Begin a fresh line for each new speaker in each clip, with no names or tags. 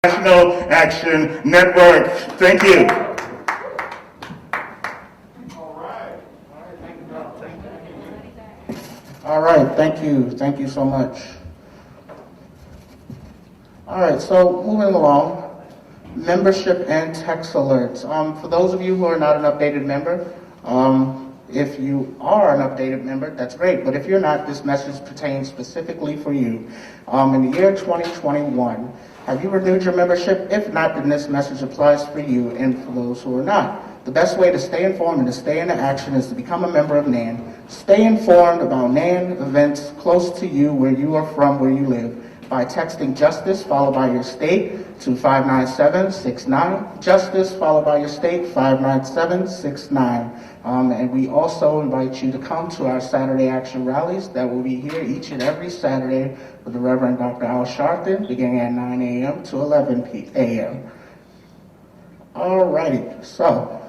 National Action Network. Thank you.
All right, thank you. Thank you so much. All right, so moving along, membership and text alerts. For those of you who are not an updated member, if you are an updated member, that's great. But if you're not, this message pertains specifically for you. In the year 2021, have you renewed your membership? If not, then this message applies for you and for those who are not. The best way to stay informed and to stay into action is to become a member of NAN. Stay informed about NAN events close to you, where you are from, where you live, by texting Justice followed by your state to 59769. Justice followed by your state, 59769. And we also invite you to come to our Saturday Action rallies that will be here each and every Saturday with the Reverend Dr. Al Sharpton, beginning at 9 a.m. to 11 a.m. Alrighty, so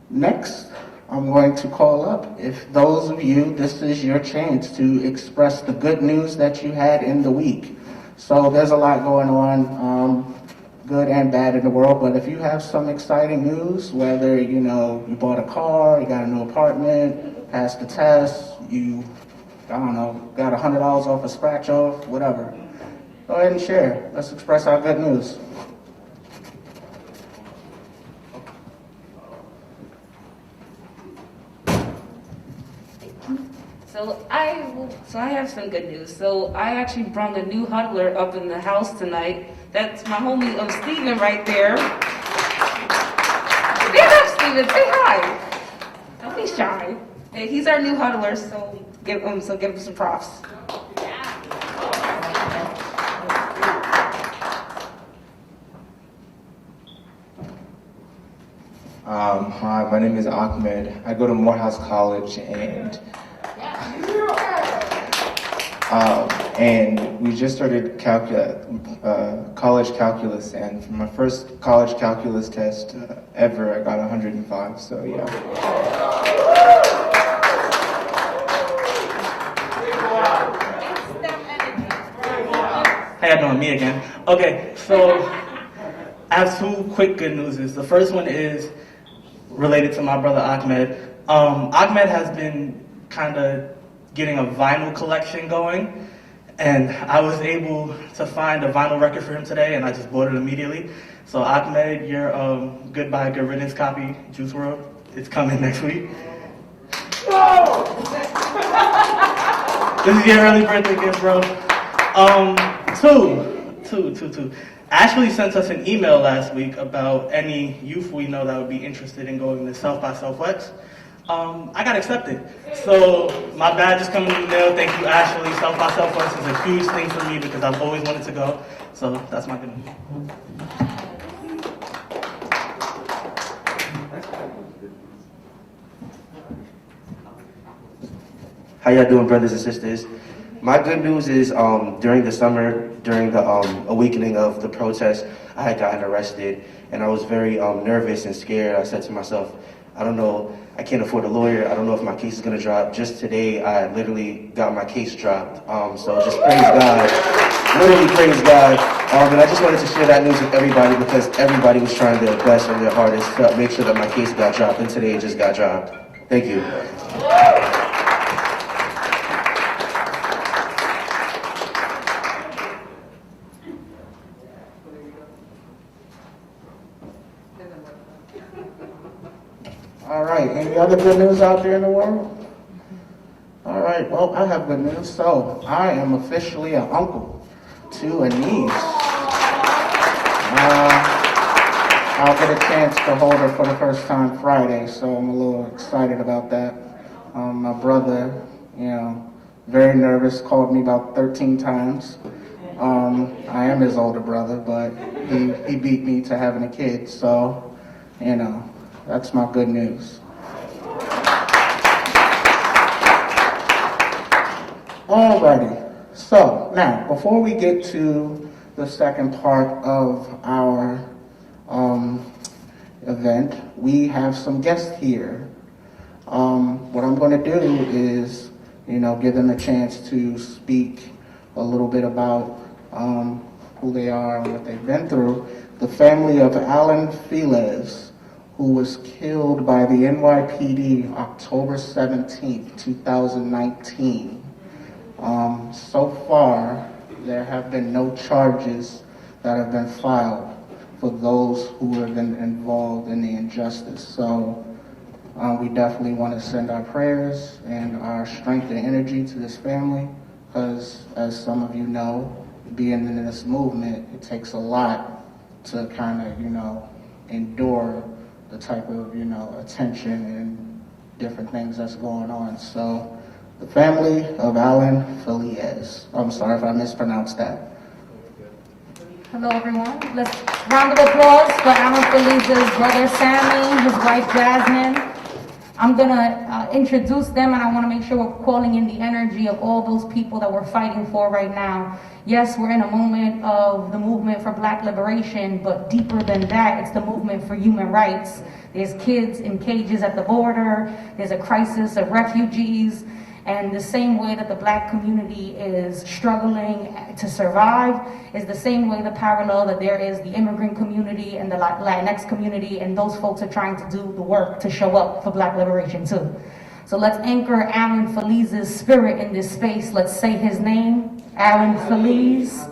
next I'm going to call up, if those of you, this is your chance to express the good news that you had in the week. So there's a lot going on, good and bad in the world, but if you have some exciting news, whether, you bought a car, you got a new apartment, passed the test, you, got $100 off a scratch off, whatever, go ahead and share. Let's express our good news.
So I have some good news. So I actually brought a new huddler up in the house tonight. That's my homie Steven right there. Stand up, Steven, say hi. Don't be shy. Hey, he's our new huddler, so give him some props.
Hi, my name is Ahmed. I go to Morehouse College, and we just started college calculus, and for my first college calculus test ever, I got 105, so yeah.
How y'all doing? Me again. Okay, so I have two quick good newses. The first one is related to my brother Ahmed. Ahmed has been kind of getting a vinyl collection going, and I was able to find a vinyl record for him today, and I just bought it immediately. So Ahmed, your Goodbye Good Riddance copy, Juice WRLD, it's coming next week. This is your early birthday gift, bro. Two. Ashley sent us an email last week about any youth we know that would be interested in going to South by Southwest. I got accepted. So my badge is coming in the mail. Thank you, Ashley. South by Southwest is a huge thing for me because I've always wanted to go. So that's my good news.
How y'all doing, brothers and sisters? My good news is during the summer, during the awakening of the protest, I had gotten arrested, and I was very nervous and scared. I said to myself, I don't know, I can't afford a lawyer. I don't know if my case is gonna drop. Just today, I literally got my case dropped. So just praise God, literally praise God. And I just wanted to share that news with everybody because everybody was trying their best and their hardest to make sure that my case got dropped, and today it just got dropped. Thank you.
All right, any other good news out there in the world? All right, well, I have good news. So, I am officially an uncle to a niece. I'll get a chance to hold her for the first time Friday, so I'm a little excited about that. My brother, very nervous, called me about 13 times. I am his older brother, but he beat me to having a kid, so, that's my good news. Alrighty, so now, before we get to the second part of our event, we have some guests here. What I'm going to do is, give them a chance to speak a little bit about who they are and what they've been through. The family of Alan Felez, who was killed by the NYPD October 17th, 2019. So far, there have been no charges that have been filed for those who have been involved in the injustice. So we definitely want to send our prayers and our strength and energy to this family, because as some of you know, being in this movement, it takes a lot to kind of, endure the type of, attention and different things that's going on. So the family of Alan Felez. I'm sorry if I mispronounced that.
Hello, everyone. Let's round of applause for Alan Feliz's brother Sammy, his wife Jasmine. I'm gonna introduce them, and I want to make sure we're calling in the energy of all those people that we're fighting for right now. Yes, we're in a moment of the movement for Black liberation, but deeper than that, it's the movement for human rights. There's kids in cages at the border. There's a crisis of refugees. And the same way that the Black community is struggling to survive is the same way the parallel that there is the immigrant community and the Latinx community, and those folks are trying to do the work to show up for Black liberation too. So let's anchor Alan Feliz's spirit in this space. Let's say his name, Alan Feliz.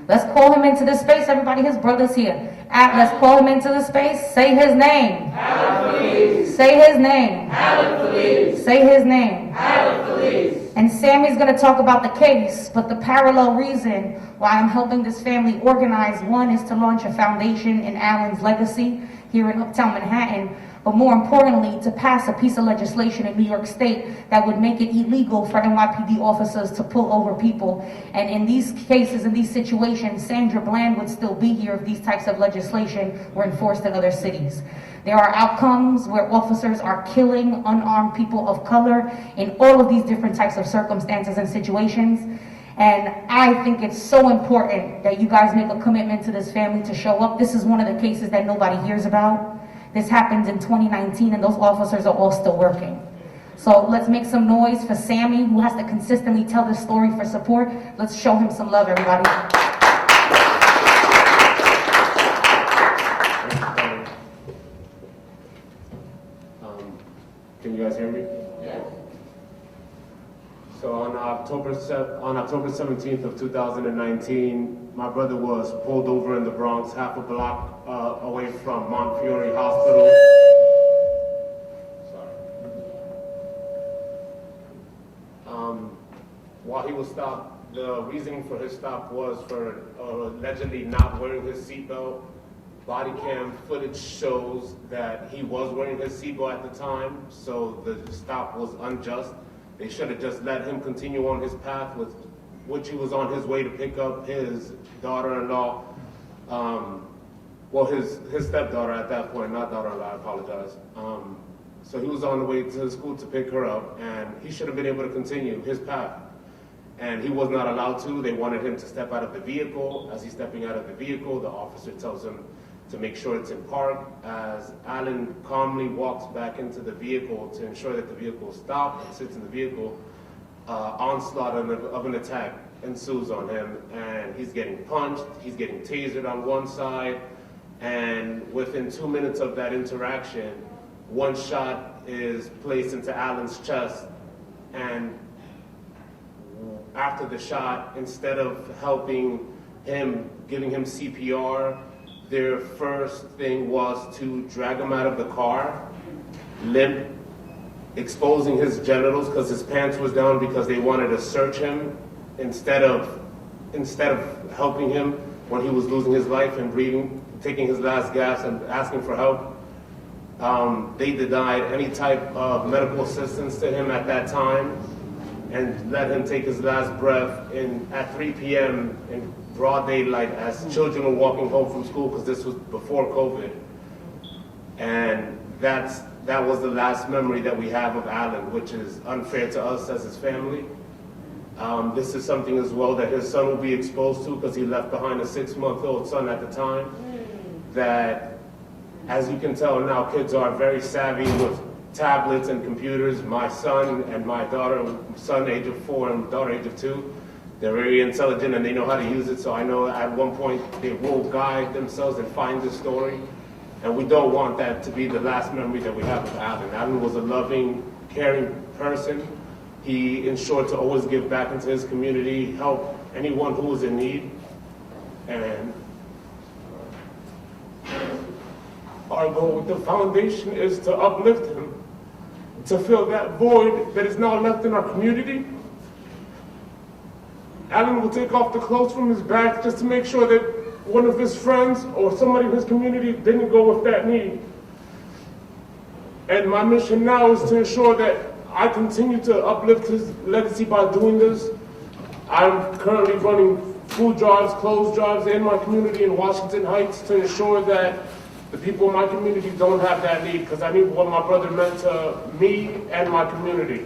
Let's call him into this space, everybody. His brother's here. Let's call him into the space. Say his name. Alan Feliz. Say his name. Alan Feliz. Say his name. Alan Feliz. And Sammy's going to talk about the case, but the parallel reason why I'm helping this family organize, one, is to launch a foundation in Alan's legacy here in Uptown Manhattan, but more importantly, to pass a piece of legislation in New York State that would make it illegal for NYPD officers to pull over people. And in these cases, in these situations, Sandra Bland would still be here if these types of legislation were enforced in other cities. There are outcomes where officers are killing unarmed people of color in all of these different types of circumstances and situations. And I think it's so important that you guys make a commitment to this family to show up. This is one of the cases that nobody hears about. This happened in 2019, and those officers are all still working. So let's make some noise for Sammy, who has to consistently tell this story for support. Let's show him some love, everybody.
Can you guys hear me? Yeah. So on October 17th of 2019, my brother was pulled over in the Bronx, half a block away from Montefiore Hospital. While he was stopped, the reasoning for his stop was for allegedly not wearing his seatbelt. Body cam footage shows that he was wearing his seatbelt at the time, so the stop was unjust. They should have just let him continue on his path, with which he was on his way to pick up his daughter-in-law. Well, his stepdaughter at that point, not daughter-in-law, I apologize. So he was on the way to the school to pick her up, and he should have been able to continue his path. And he was not allowed to. They wanted him to step out of the vehicle. As he's stepping out of the vehicle, the officer tells him to make sure it's in park. As Alan calmly walks back into the vehicle to ensure that the vehicle stops and sits in the vehicle, onslaught of an attack ensues on him, and he's getting punched, he's getting tasered on one side, and within 2 minutes of that interaction, one shot is placed into Alan's chest, and after the shot, instead of helping him, giving him CPR, their first thing was to drag him out of the car, limp, exposing his genitals because his pants was down, because they wanted to search him instead of helping him when he was losing his life and breathing, taking his last gasp and asking for help. They denied any type of medical assistance to him at that time and let him take his last breath at 3 p.m. in broad daylight as children were walking home from school, because this was before COVID. And that was the last memory that we have of Alan, which is unfair to us as his family. This is something as well that his son will be exposed to, because he left behind a 6-month-old son at the time. That, as you can tell now, kids are very savvy with tablets and computers. My son and my daughter, son age of 4 and daughter age of 2, They're very intelligent and they know how to use it. So I know at one point they will guide themselves and find this story. And we don't want that to be the last memory that we have of Alan. Alan was a loving, caring person. He ensured to always give back into his community, help anyone who was in need. And our goal with the foundation is to uplift him, to fill that void that is now left in our community. Alan will take off the clothes from his back just to make sure that one of his friends or somebody in his community didn't go with that need. And my mission now is to ensure that I continue to uplift his legacy by doing this. I'm currently running food drives, clothes drives in my community in Washington Heights to ensure that the people in my community don't have that need, because I need what my brother meant to me and my community.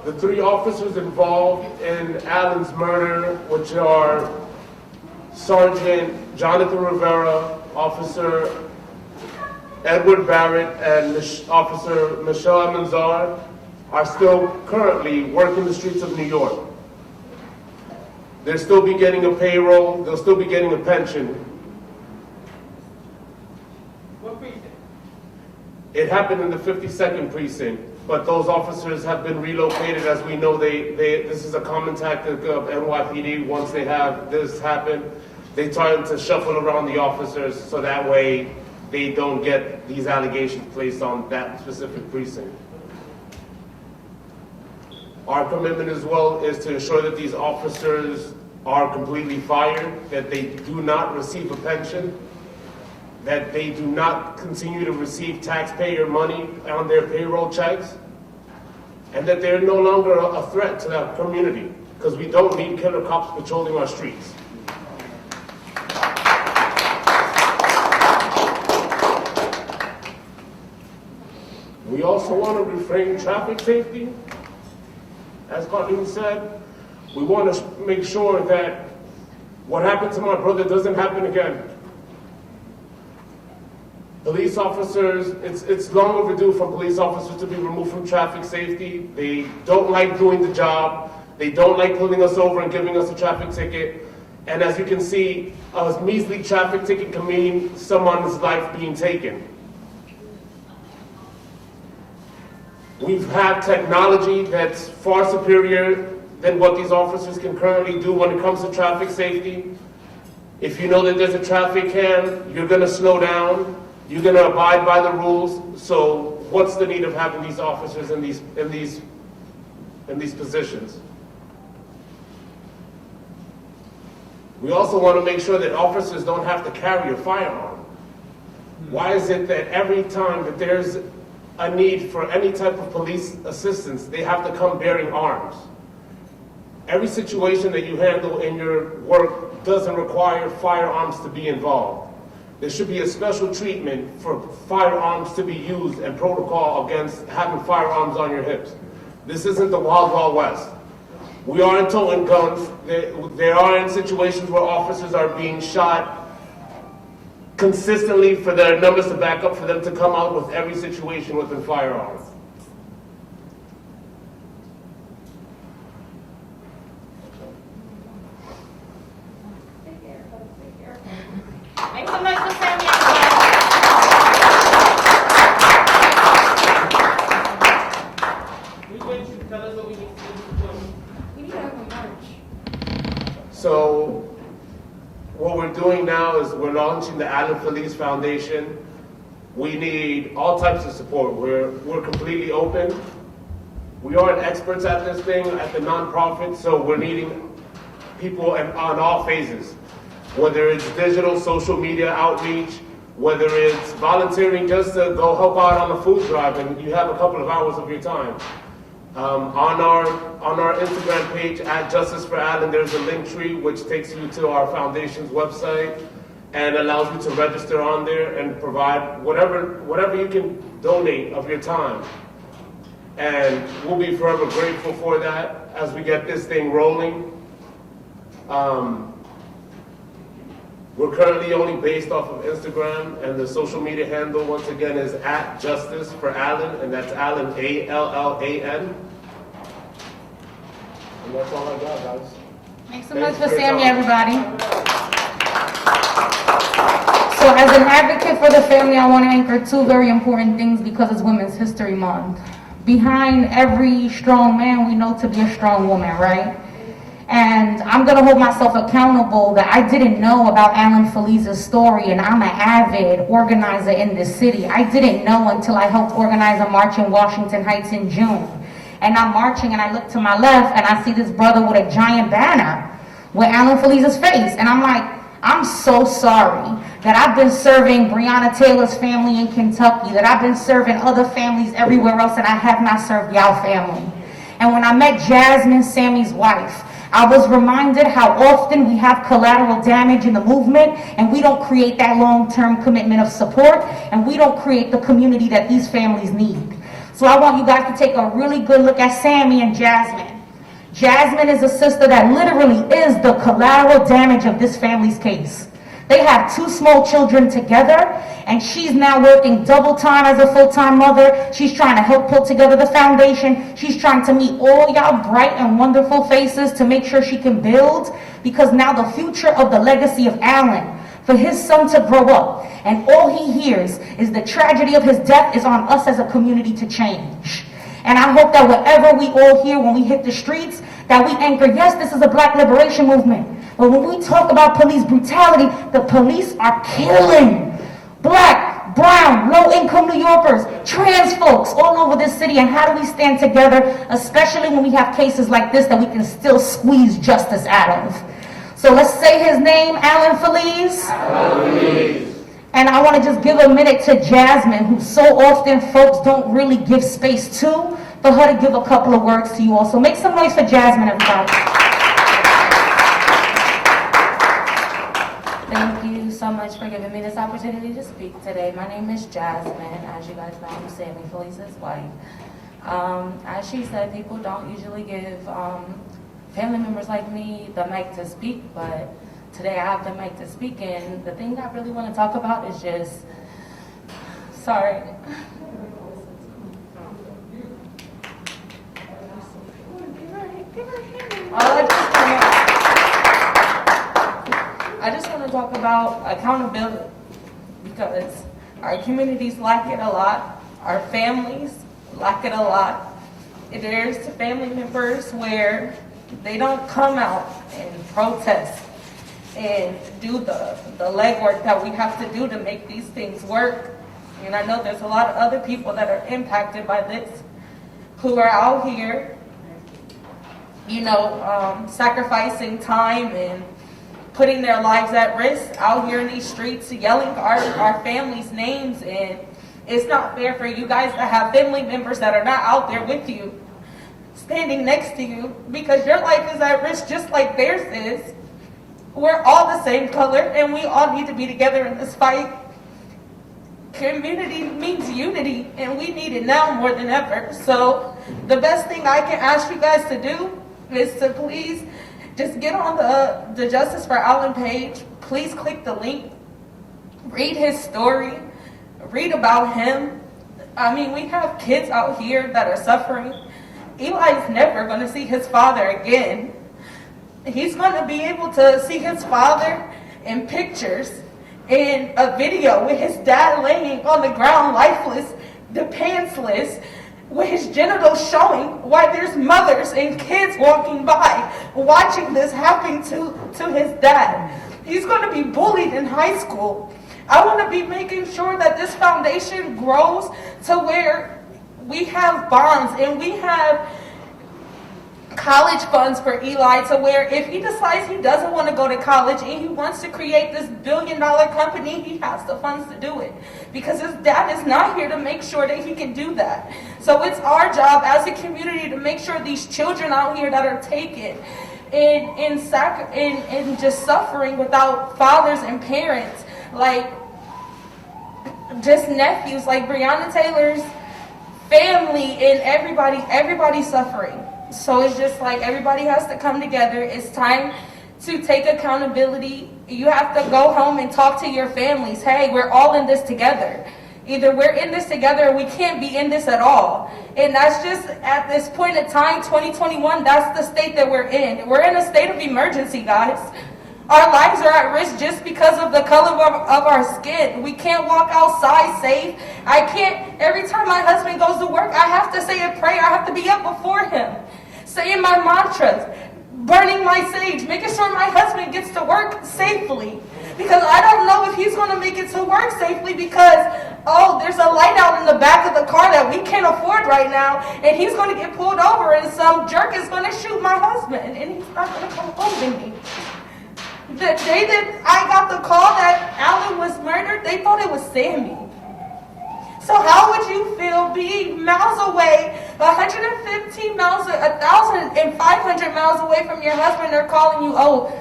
The 3 officers involved in Alan's murder, which are Sergeant Jonathan Rivera, Officer Edward Barrett, and Officer Michelle Amanzar, are still currently working the streets of New York. They'll still be getting a payroll, they'll still be getting a pension.
What precinct?
It happened in the 52nd precinct, but those officers have been relocated. As we know, this is a common tactic of NYPD. Once they have this happen, they try to shuffle around the officers so that way they don't get these allegations placed on that specific precinct. Our commitment as well is to ensure that these officers are completely fired, that they do not receive a pension, that they do not continue to receive taxpayer money on their payroll checks, and that they're no longer a threat to that community, because we don't need killer cops patrolling our streets. We also want to reframe traffic safety. As Carlene said, we want to make sure that what happened to my brother doesn't happen again. Police officers, it's long overdue for police officers to be removed from traffic safety. They don't like doing the job. They don't like pulling us over and giving us a traffic ticket. And as you can see, a measly traffic ticket can mean someone's life being taken. We've had technology that's far superior than what these officers can currently do when it comes to traffic safety. If you know that there's a traffic cam, you're going to slow down. You're going to abide by the rules. So what's the need of having these officers in these positions? We also want to make sure that officers don't have to carry a firearm. Why is it that every time that there's a need for any type of police assistance, they have to come bearing arms? Every situation that you handle in your work doesn't require firearms to be involved. There should be a special treatment for firearms to be used and protocol against having firearms on your hips. This isn't the Wild Wild West. We aren't toting guns. There are situations where officers are being shot consistently for their numbers to back up for them to come out with every situation with a firearm.
Make some noise for Sammy.
We're going to tell us what we need to do.
We need to have a march.
So what we're doing now is we're launching the Allen Police Foundation. We need all types of support. We're completely open. We aren't experts at this thing at the nonprofit, so we're needing people on all phases. Whether it's digital, social media outreach, whether it's volunteering just to go help out on a food drive and you have a couple of hours of your time. On our Instagram page at Justice for Allen, there's a link tree which takes you to our foundation's website and allows you to register on there and provide whatever you can donate of your time. And we'll be forever grateful for that as we get this thing rolling. We're currently only based off of Instagram, and the social media handle once again is at Justice for Allen, and that's Allen, A-L-L-A-N. And that's all I got, guys.
Make some noise for Sammy, everybody. So as an advocate for the family, I want to anchor two very important things because it's Women's History Month. Behind every strong man, we know to be a strong woman, right? And I'm going to hold myself accountable that I didn't know about Alan Felice's story, and I'm an avid organizer in this city. I didn't know until I helped organize a march in Washington Heights in June. And I'm marching and I look to my left and I see this brother with a giant banner with Alan Felice's face. And I'm like, I'm so sorry that I've been serving Breonna Taylor's family in Kentucky, that I've been serving other families everywhere else, and I have not served y'all family. And when I met Jasmine, Sammy's wife, I was reminded how often we have collateral damage in the movement and we don't create that long-term commitment of support and we don't create the community that these families need. So I want you guys to take a really good look at Sammy and Jasmine. Jasmine is a sister that literally is the collateral damage of this family's case. They have 2 small children together, and she's now working double time as a full-time mother. She's trying to help put together the foundation. She's trying to meet all y'all bright and wonderful faces to make sure she can build, because now the future of the legacy of Alan, for his son to grow up, and all he hears is the tragedy of his death, is on us as a community to change. And I hope that whatever we all hear when we hit the streets, that we anchor, yes, this is a black liberation movement. But when we talk about police brutality, the police are killing black, brown, low-income New Yorkers, trans folks all over this city. And how do we stand together, especially when we have cases like this that we can still squeeze justice out of? So let's say his name, Alan Felice. And I want to just give a minute to Jasmine, who so often folks don't really give space to, for her to give a couple of words to you all. So make some noise for Jasmine, everybody.
Thank you so much for giving me this opportunity to speak today. My name is Jasmine. As you guys know, I'm Sammy Felice's wife. As she said, people don't usually give family members like me the mic to speak, but today I have the mic to speak, and the thing I really want to talk about is just, sorry. I just want to talk about accountability, because our communities lack it a lot, our families lack it a lot. There's family members where they don't come out and protest and do the legwork that we have to do to make these things work. And I know there's a lot of other people that are impacted by this, who are out here, you know, sacrificing time and putting their lives at risk out here in these streets, yelling our families' names. And it's not fair for you guys to have family members that are not out there with you, standing next to you, because your life is at risk just like theirs is. We're all the same color, and we all need to be together in this fight. Community means unity, and we need it now more than ever. So the best thing I can ask you guys to do is to please just get on the Justice for Alan page. Please click the link. Read his story. Read about him. I mean, we have kids out here that are suffering. Eli's never going to see his father again. He's going to be able to see his father in pictures, in a video with his dad laying on the ground lifeless, pantsless, with his genitals showing, while there's mothers and kids walking by watching this happen to his dad. He's going to be bullied in high school. I want to be making sure that this foundation grows to where we have bonds and we have college funds for Eli, to where if he decides he doesn't want to go to college and he wants to create this billion-dollar company, he has the funds to do it, because his dad is not here to make sure that he can do that. So it's our job as a community to make sure these children out here that are taken and just suffering without fathers and parents, like just nephews, like Breonna Taylor's family, and everybody's suffering. So it's just like everybody has to come together. It's time to take accountability. You have to go home and talk to your families. Hey, we're all in this together. Either we're in this together or we can't be in this at all. And that's just, at this point in time, 2021, that's the state that we're in. We're in a state of emergency, guys. Our lives are at risk just because of the color of our skin. We can't walk outside safe. I can't, every time my husband goes to work, I have to say a prayer. I have to be up before him, saying my mantras, burning my sage, making sure my husband gets to work safely. Because I don't know if he's going to make it to work safely because, oh, there's a light out in the back of the car that we can't afford right now, and he's going to get pulled over, and some jerk is going to shoot my husband, and he's not going to come home to me. The day that I got the call that Alan was murdered, they thought it was Sammy. So how would you feel being miles away, 115 miles, 1,500 miles away from your husband? They're calling you, oh,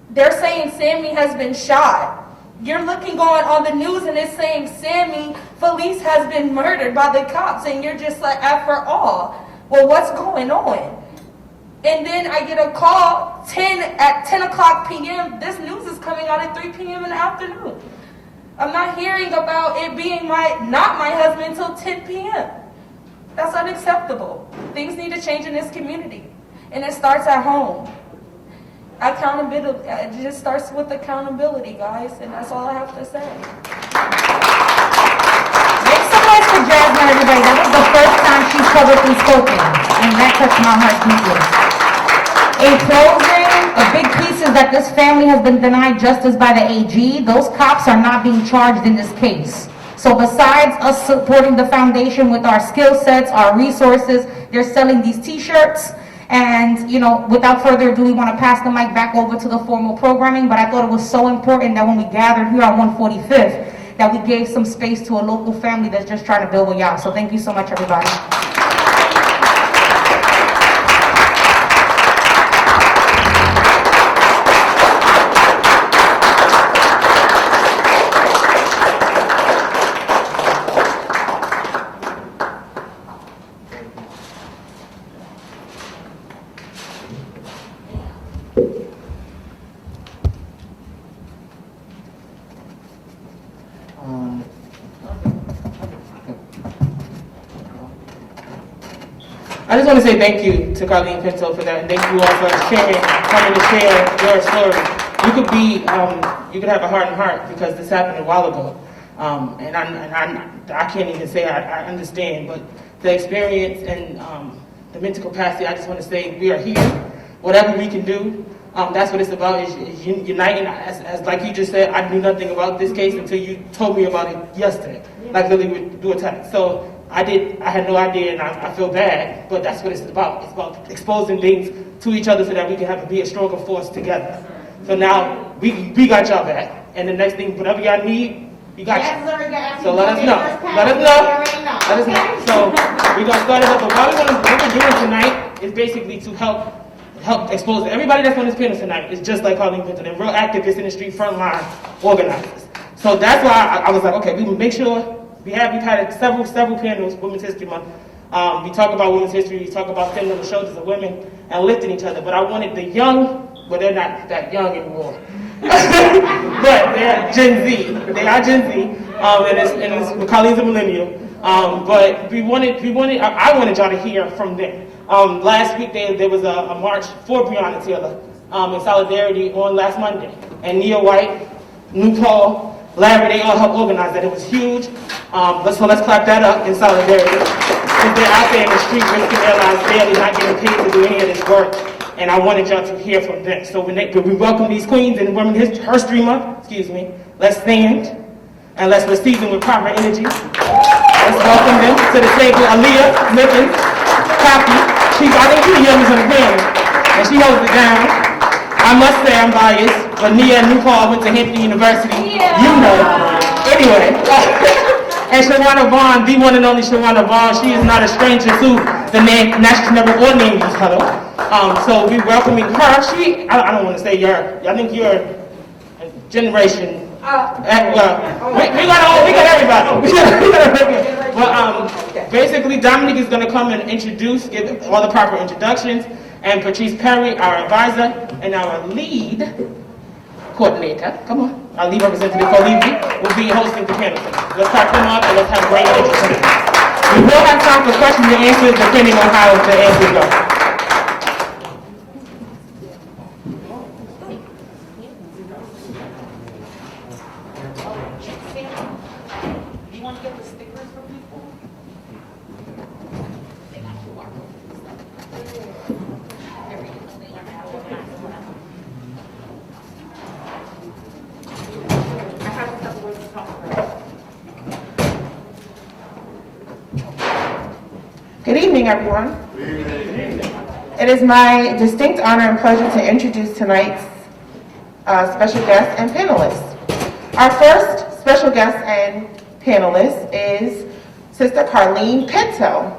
they're saying Sammy has been shot. You're looking on the news and it's saying Sammy Felice has been murdered by the cops, and you're just like, for all. Well, what's going on? And then I get a call at 10 o'clock p.m. This news is coming out at 3 p.m. in the afternoon. I'm not hearing about it being not my husband until 10 p.m. That's unacceptable. Things need to change in this community. And it starts at home. Accountability, it just starts with accountability, guys, and that's all I have to say.
Make some noise for Jasmine, everybody. That was the first time she's publicly spoken, and that touched my heart deeply. In closing, a big piece is that this family has been denied justice by the AG. Those cops are not being charged in this case. So besides us supporting the foundation with our skill sets, our resources, they're selling these t-shirts. And, you know, without further ado, we want to pass the mic back over to the formal programming, but I thought it was so important that when we gathered here on 145th, that we gave some space to a local family that's just trying to build with y'all. So thank you so much, everybody.
I just want to say thank you to Carlene Pinto for that, and thank you all for coming to share your story. You could have a hardened heart because this happened a while ago, and I can't even say I understand, but the experience and the mental capacity, I just want to say we are here. Whatever we can do, that's what it's about, is uniting. As like you just said, I knew nothing about this case until you told me about it yesterday, like Lily would do a time. So I had no idea, and I feel bad, but that's what it's about. It's about exposing things to each other so that we can be a stronger force together. So now, we got y'all back, and the next thing, whatever y'all need, we got you. So let us know. Let us know. So we're going to start it up, but what we're doing tonight is basically to help expose everybody that's on this panel tonight. Is just like Carlene Pinto, they're real activists in the street, frontline organizers. So that's why I was like, okay, we will make sure. We've had several panels, Women's History Month. We talk about women's history, we talk about standing on the shoulders of women and lifting each other. But I wanted the young, well, they're not that young anymore. But they're Gen Z. They are Gen Z, and it's Carlene's a millennial. But I wanted y'all to hear from them. Last week there was a march for Breonna Taylor in solidarity on last Monday. And Nia White, New Paul, Larry, they all helped organize that. It was huge. So let's clap that up in solidarity. Because they're out there in the street risking their lives daily, not getting paid to do any of this work. And I wanted y'all to hear from them. So when we welcome these queens in Women's History Month, let's stand and let's receive them with proper energy. Let's welcome them to the table. Aaliyah, Nickens, Copy. I think she's the youngest on the panel, and she holds it down. I must say I'm biased, but Nia and New Paul went to Hampton University. Yeah. You know. Anyway. And Shawana Vaughn, the one and only Shawana Vaughn, she is not a stranger to the name, National Never or name use Huddle. So we welcoming her. I don't want to say I think you're a generation. We got everybody. But basically, Dominique is going to come and give all the proper introductions. And Patrice Perry, our advisor, and our lead coordinator. Come on. Our lead representative, Carlene, will be hosting the panel. Let's start them up and let's have great interest. We will have time for questions and answers depending on how the answers go.
Good evening, everyone. It is my distinct honor and pleasure to introduce tonight's special guests and panelists. Our first special guest and panelist is Sister Carlene Pinto.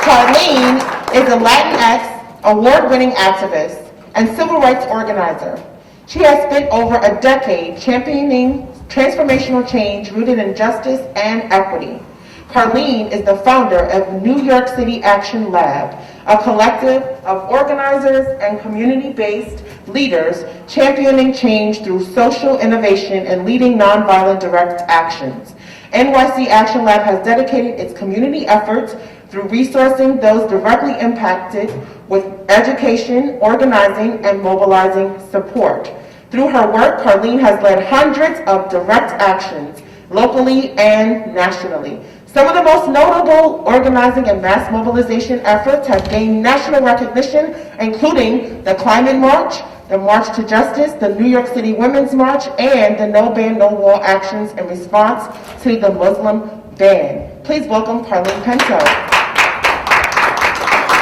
Carlene is a Latinx award-winning activist and civil rights organizer. She has spent over a decade championing transformational change rooted in justice and equity. Carlene is the founder of New York City Action Lab, a collective of organizers and community-based leaders championing change through social innovation and leading nonviolent direct actions. NYC Action Lab has dedicated its community efforts through resourcing those directly impacted with education, organizing, and mobilizing support. Through her work, Carlene has led hundreds of direct actions locally and nationally. Some of the most notable organizing and mass mobilization efforts have gained national recognition, including the Climate March, the March to Justice, the New York City Women's March, and the No Ban, No Wall actions in response to the Muslim ban. Please welcome Carlene Pinto.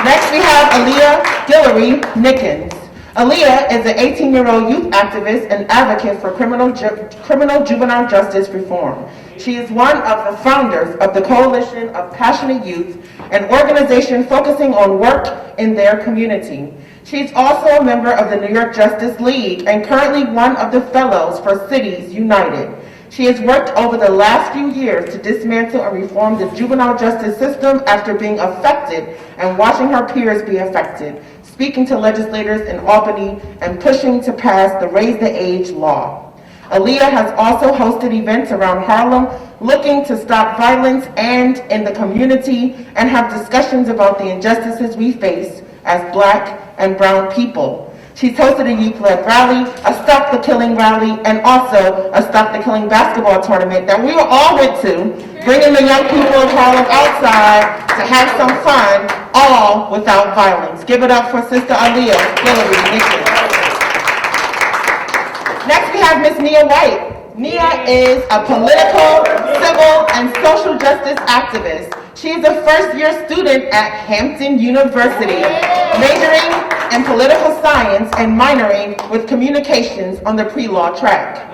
Next we have Aaliyah Nickens. Aaliyah is an 18-year-old youth activist and advocate for criminal juvenile justice reform. She is one of the founders of the Coalition of Passionate Youth, an organization focusing on work in their community. She's also a member of the New York Justice League and currently one of the fellows for Cities United. She has worked over the last few years to dismantle and reform the juvenile justice system after being affected and watching her peers be affected, speaking to legislators in Albany and pushing to pass the Raise the Age law. Aaliyah has also hosted events around Harlem looking to stop violence and in the community and have discussions about the injustices we face as Black and brown people. She's hosted a youth-led rally, a Stop the Killing rally, and also a Stop the Killing basketball tournament that we all went to, bringing the young people of Harlem outside to have some fun, all without violence. Give it up for Sister Aaliyah Nickens. Next we have Miss Nia White. Nia is a political, civil, and social justice activist. She is a first-year student at Hampton University, majoring in political science and minoring with communications on the pre-law track.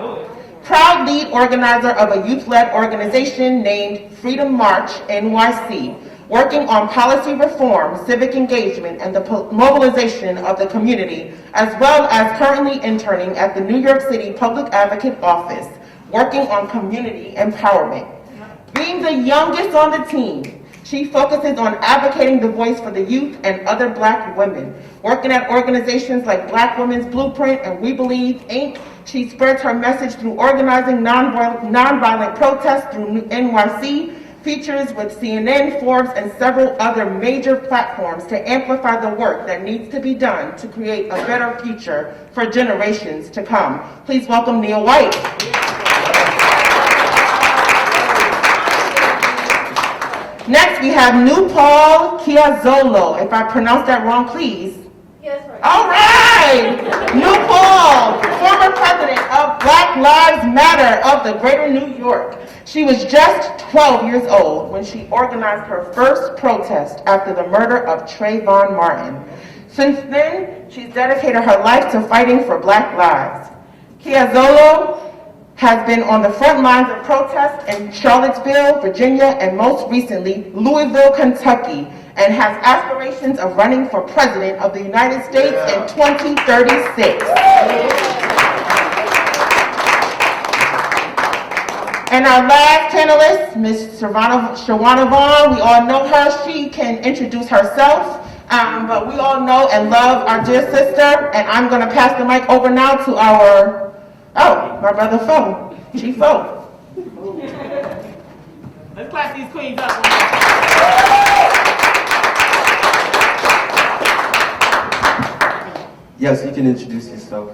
Proud lead organizer of a youth-led organization named Freedom March NYC, working on policy reform, civic engagement, and the mobilization of the community, as well as currently interning at the New York City Public Advocate Office, working on community empowerment. Being the youngest on the team, she focuses on advocating the voice for the youth and other Black women. Working at organizations like Black Women's Blueprint and We Believe, Inc., she spreads her message through organizing nonviolent protests through NYC, features with CNN, Forbes, and several other major platforms to amplify the work that needs to be done to create a better future for generations to come. Please welcome Nia White. Next, we have Nupal Kiazolo. If I pronounced that wrong, please.
Yes, right.
All right! Nupal, former president of Black Lives Matter of the Greater New York. She was just 12 years old when she organized her first protest after the murder of Trayvon Martin. Since then, she's dedicated her life to fighting for Black lives. Kiazolo has been on the front lines of protests in Charlottesville, Virginia, and most recently, Louisville, Kentucky, and has aspirations of running for president of the United States in 2036. And our last panelist, Ms. Shawana Vaughn, we all know her. She can introduce herself. But we all know and love our dear sister, and I'm going to pass the mic over now to my brother Fo, Chief Fo.
Let's clap these queens up.
Yes, you can introduce yourself.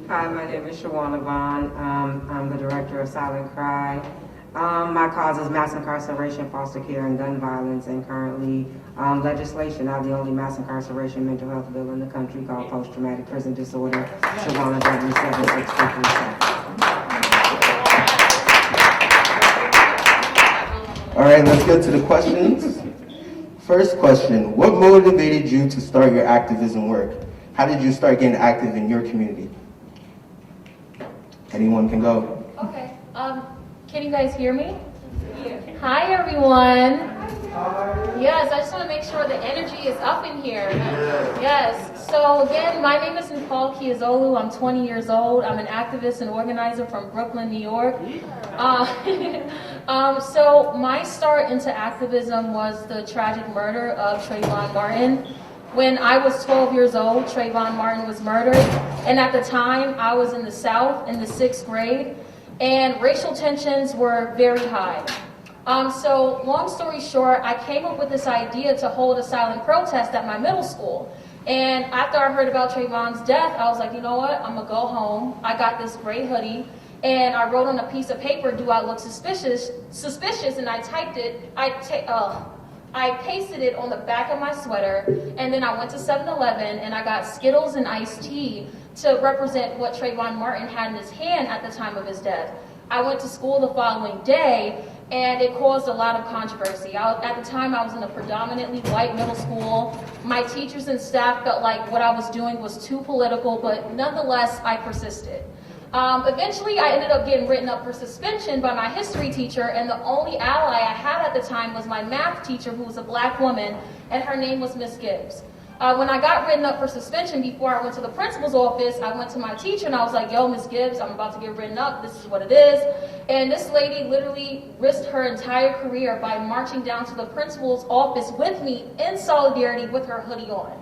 Hi, my name is Shawana Vaughn. I'm the director of Silent Cry. My cause is mass incarceration, foster care, and gun violence, and currently legislation. I have the only mass incarceration mental health bill in the country called post-traumatic prison disorder, Shawana W7633.
All right, let's get to the questions. First question, what motivated you to start your activism work? How did you start getting active in your community? Anyone can go.
Okay, can you guys hear me? Hi everyone. Yes, I just want to make sure the energy is up in here. Yes, so again, my name is Nicole Kiazolu. I'm 20 years old. I'm an activist and organizer from Brooklyn, New York. So my start into activism was the tragic murder of Trayvon Martin. When I was 12 years old, Trayvon Martin was murdered. And at the time, I was in the South in the 6th grade, and racial tensions were very high. So long story short, I came up with this idea to hold a silent protest at my middle school. And after I heard about Trayvon's death, I was like, you know what, I'm gonna go home. I got this gray hoodie, and I wrote on a piece of paper, do I look suspicious? And I typed it, I pasted it on the back of my sweater, and then I went to 7-Eleven and I got Skittles and iced tea to represent what Trayvon Martin had in his hand at the time of his death. I went to school the following day, and it caused a lot of controversy. At the time, I was in a predominantly white middle school. My teachers and staff felt like what I was doing was too political, but nonetheless, I persisted. Eventually, I ended up getting written up for suspension by my history teacher, and the only ally I had at the time was my math teacher, who was a black woman, and her name was Miss Gibbs. When I got written up for suspension, before I went to the principal's office, I went to my teacher and I was like, yo, Miss Gibbs, I'm about to get written up. This is what it is. And this lady literally risked her entire career by marching down to the principal's office with me in solidarity with her hoodie on.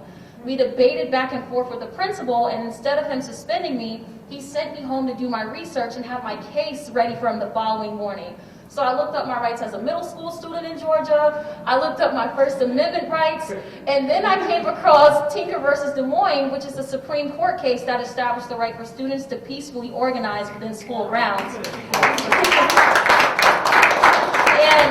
We debated back and forth with the principal, and instead of him suspending me, he sent me home to do my research and have my case ready for him the following morning. So I looked up my rights as a middle school student in Georgia. I looked up my First Amendment rights. And then I came across Tinker versus Des Moines, which is a Supreme Court case that established the right for students to peacefully organize within school grounds. And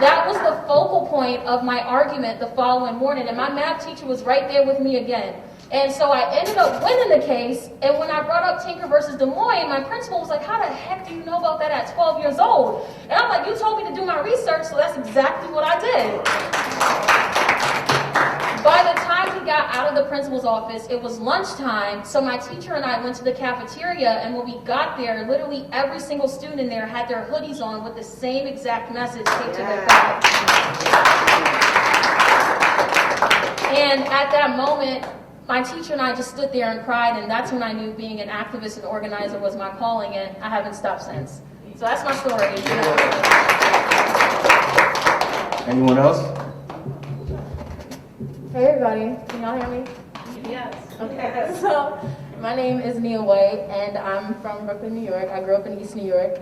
that was the focal point of my argument the following morning. And my math teacher was right there with me again. And so I ended up winning the case, and when I brought up Tinker versus Des Moines, my principal was like, how the heck do you know about that at 12 years old? And I'm like, you told me to do my research, so that's exactly what I did. By the time we got out of the principal's office, it was lunchtime, so my teacher and I went to the cafeteria, and when we got there, literally every single student in there had their hoodies on with the same exact message taped to their back. And at that moment, my teacher and I just stood there and cried, and that's when I knew being an activist and organizer was my calling, and I haven't stopped since. So that's my story.
Anyone else?
Hey everybody, can y'all hear me?
Yes.
Okay, so my name is Nia White, and I'm from Brooklyn, New York. I grew up in East New York.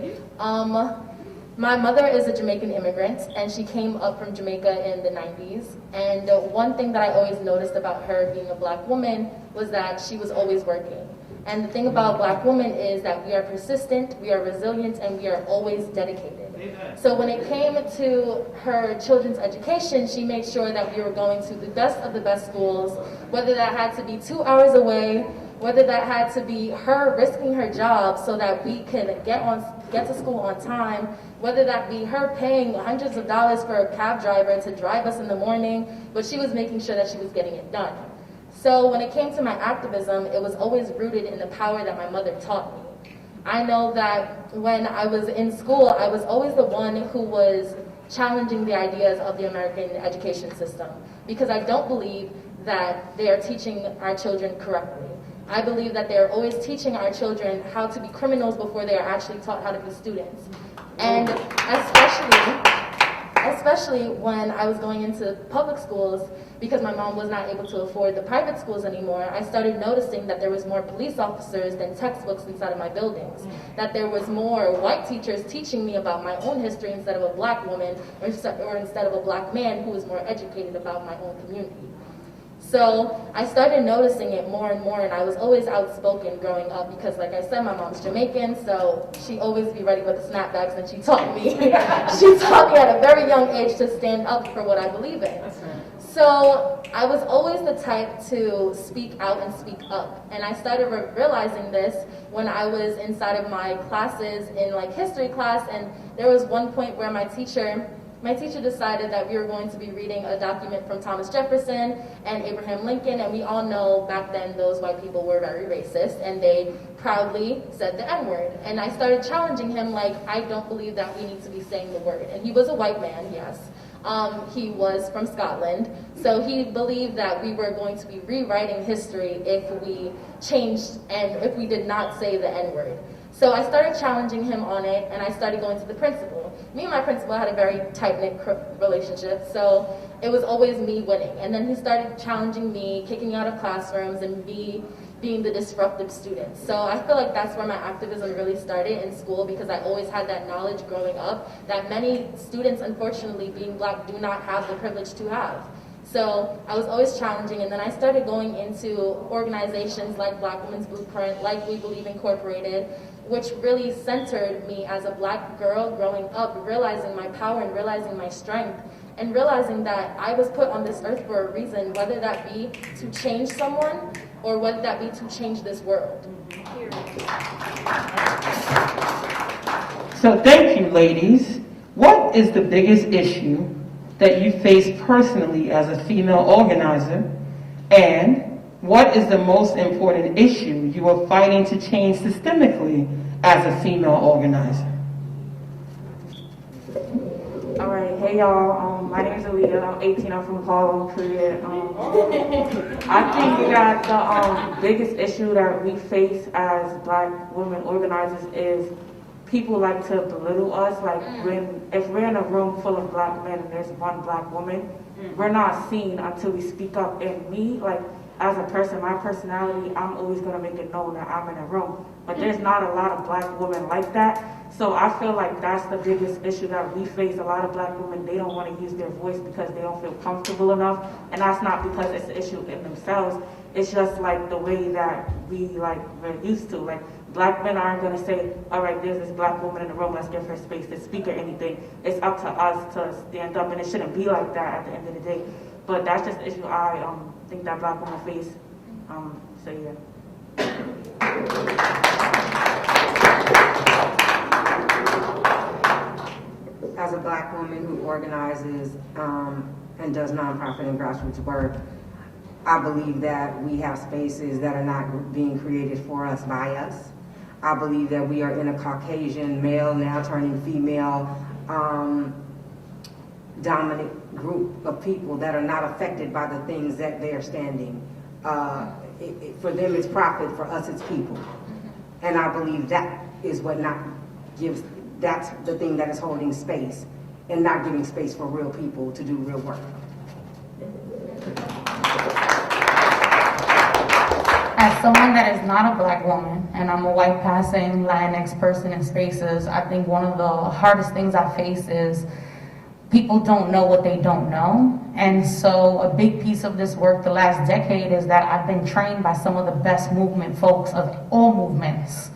My mother is a Jamaican immigrant, and she came up from Jamaica in the 90s. And one thing that I always noticed about her being a black woman was that she was always working. And the thing about black women is that we are persistent, we are resilient, and we are always dedicated. So when it came to her children's education, she made sure that we were going to the best of the best schools, whether that had to be 2 hours away, whether that had to be her risking her job so that we could get to school on time, whether that be her paying hundreds of dollars for a cab driver to drive us in the morning, but she was making sure that she was getting it done. So when it came to my activism, it was always rooted in the power that my mother taught me. I know that when I was in school, I was always the one who was challenging the ideas of the American education system, because I don't believe that they are teaching our children correctly. I believe that they are always teaching our children how to be criminals before they are actually taught how to be students. And especially when I was going into public schools, because my mom was not able to afford the private schools anymore, I started noticing that there was more police officers than textbooks inside of my buildings. That there was more white teachers teaching me about my own history instead of a black woman, or instead of a black man who was more educated about my own community. So I started noticing it more and more, and I was always outspoken growing up because, like I said, my mom's Jamaican, so she always be ready with the snapbacks, and she taught me. She taught me at a very young age to stand up for what I believe in. So I was always the type to speak out and speak up, and I started realizing this when I was inside of my classes in like history class, and there was one point where my teacher decided that we were going to be reading a document from Thomas Jefferson and Abraham Lincoln, and we all know back then those white people were very racist, and they proudly said the N-word. And I started challenging him, like, I don't believe that we need to be saying the word. And he was a white man, yes. He was from Scotland, so he believed that we were going to be rewriting history if we changed and if we did not say the N-word. So I started challenging him on it, and I started going to the principal. Me and my principal had a very tight-knit relationship, so it was always me winning. And then he started challenging me, kicking me out of classrooms, and me being the disruptive student. So I feel like that's where my activism really started in school, because I always had that knowledge growing up that many students, unfortunately, being black, do not have the privilege to have. So I was always challenging, and then I started going into organizations like Black Women's Blueprint, like We Believe Incorporated, which really centered me as a black girl growing up, realizing my power and realizing my strength, and realizing that I was put on this earth for a reason, whether that be to change someone or whether that be to change this world.
So thank you, ladies. What is the biggest issue that you face personally as a female organizer, and what is the most important issue you are fighting to change systemically as a female organizer?
All right, hey y'all. My name is Aaliyah. I'm 18. I'm from Harlem, Korea. I think that the biggest issue that we face as Black women organizers is people like to belittle us. Like if we're in a room full of Black men and there's one Black woman, we're not seen until we speak up. And me, like, as a person, my personality, I'm always going to make it known that I'm in a room. But there's not a lot of Black women like that. So I feel like that's the biggest issue that we face. A lot of Black women, they don't want to use their voice because they don't feel comfortable enough. And that's not because it's an issue in themselves. It's just like the way that we're used to. Like, Black men aren't going to say, all right, there's this Black woman in the room, let's give her space to speak or anything. It's up to us to stand up, and it shouldn't be like that at the end of the day. But that's just the issue I think that Black women face. So yeah.
As a Black woman who organizes and does nonprofit and grassroots work, I believe that we have spaces that are not being created for us by us. I believe that we are in a Caucasian male, now turning female, dominant group of people that are not affected by the things that they are standing. For them it's profit, for us it's people. And I believe that is what that's the thing that is holding space and not giving space for real people to do real work.
As someone that is not a Black woman, and I'm a white passing Latinx person in spaces, I think one of the hardest things I face is people don't know what they don't know. And so a big piece of this work the last decade is that I've been trained by some of the best movement folks of all movements.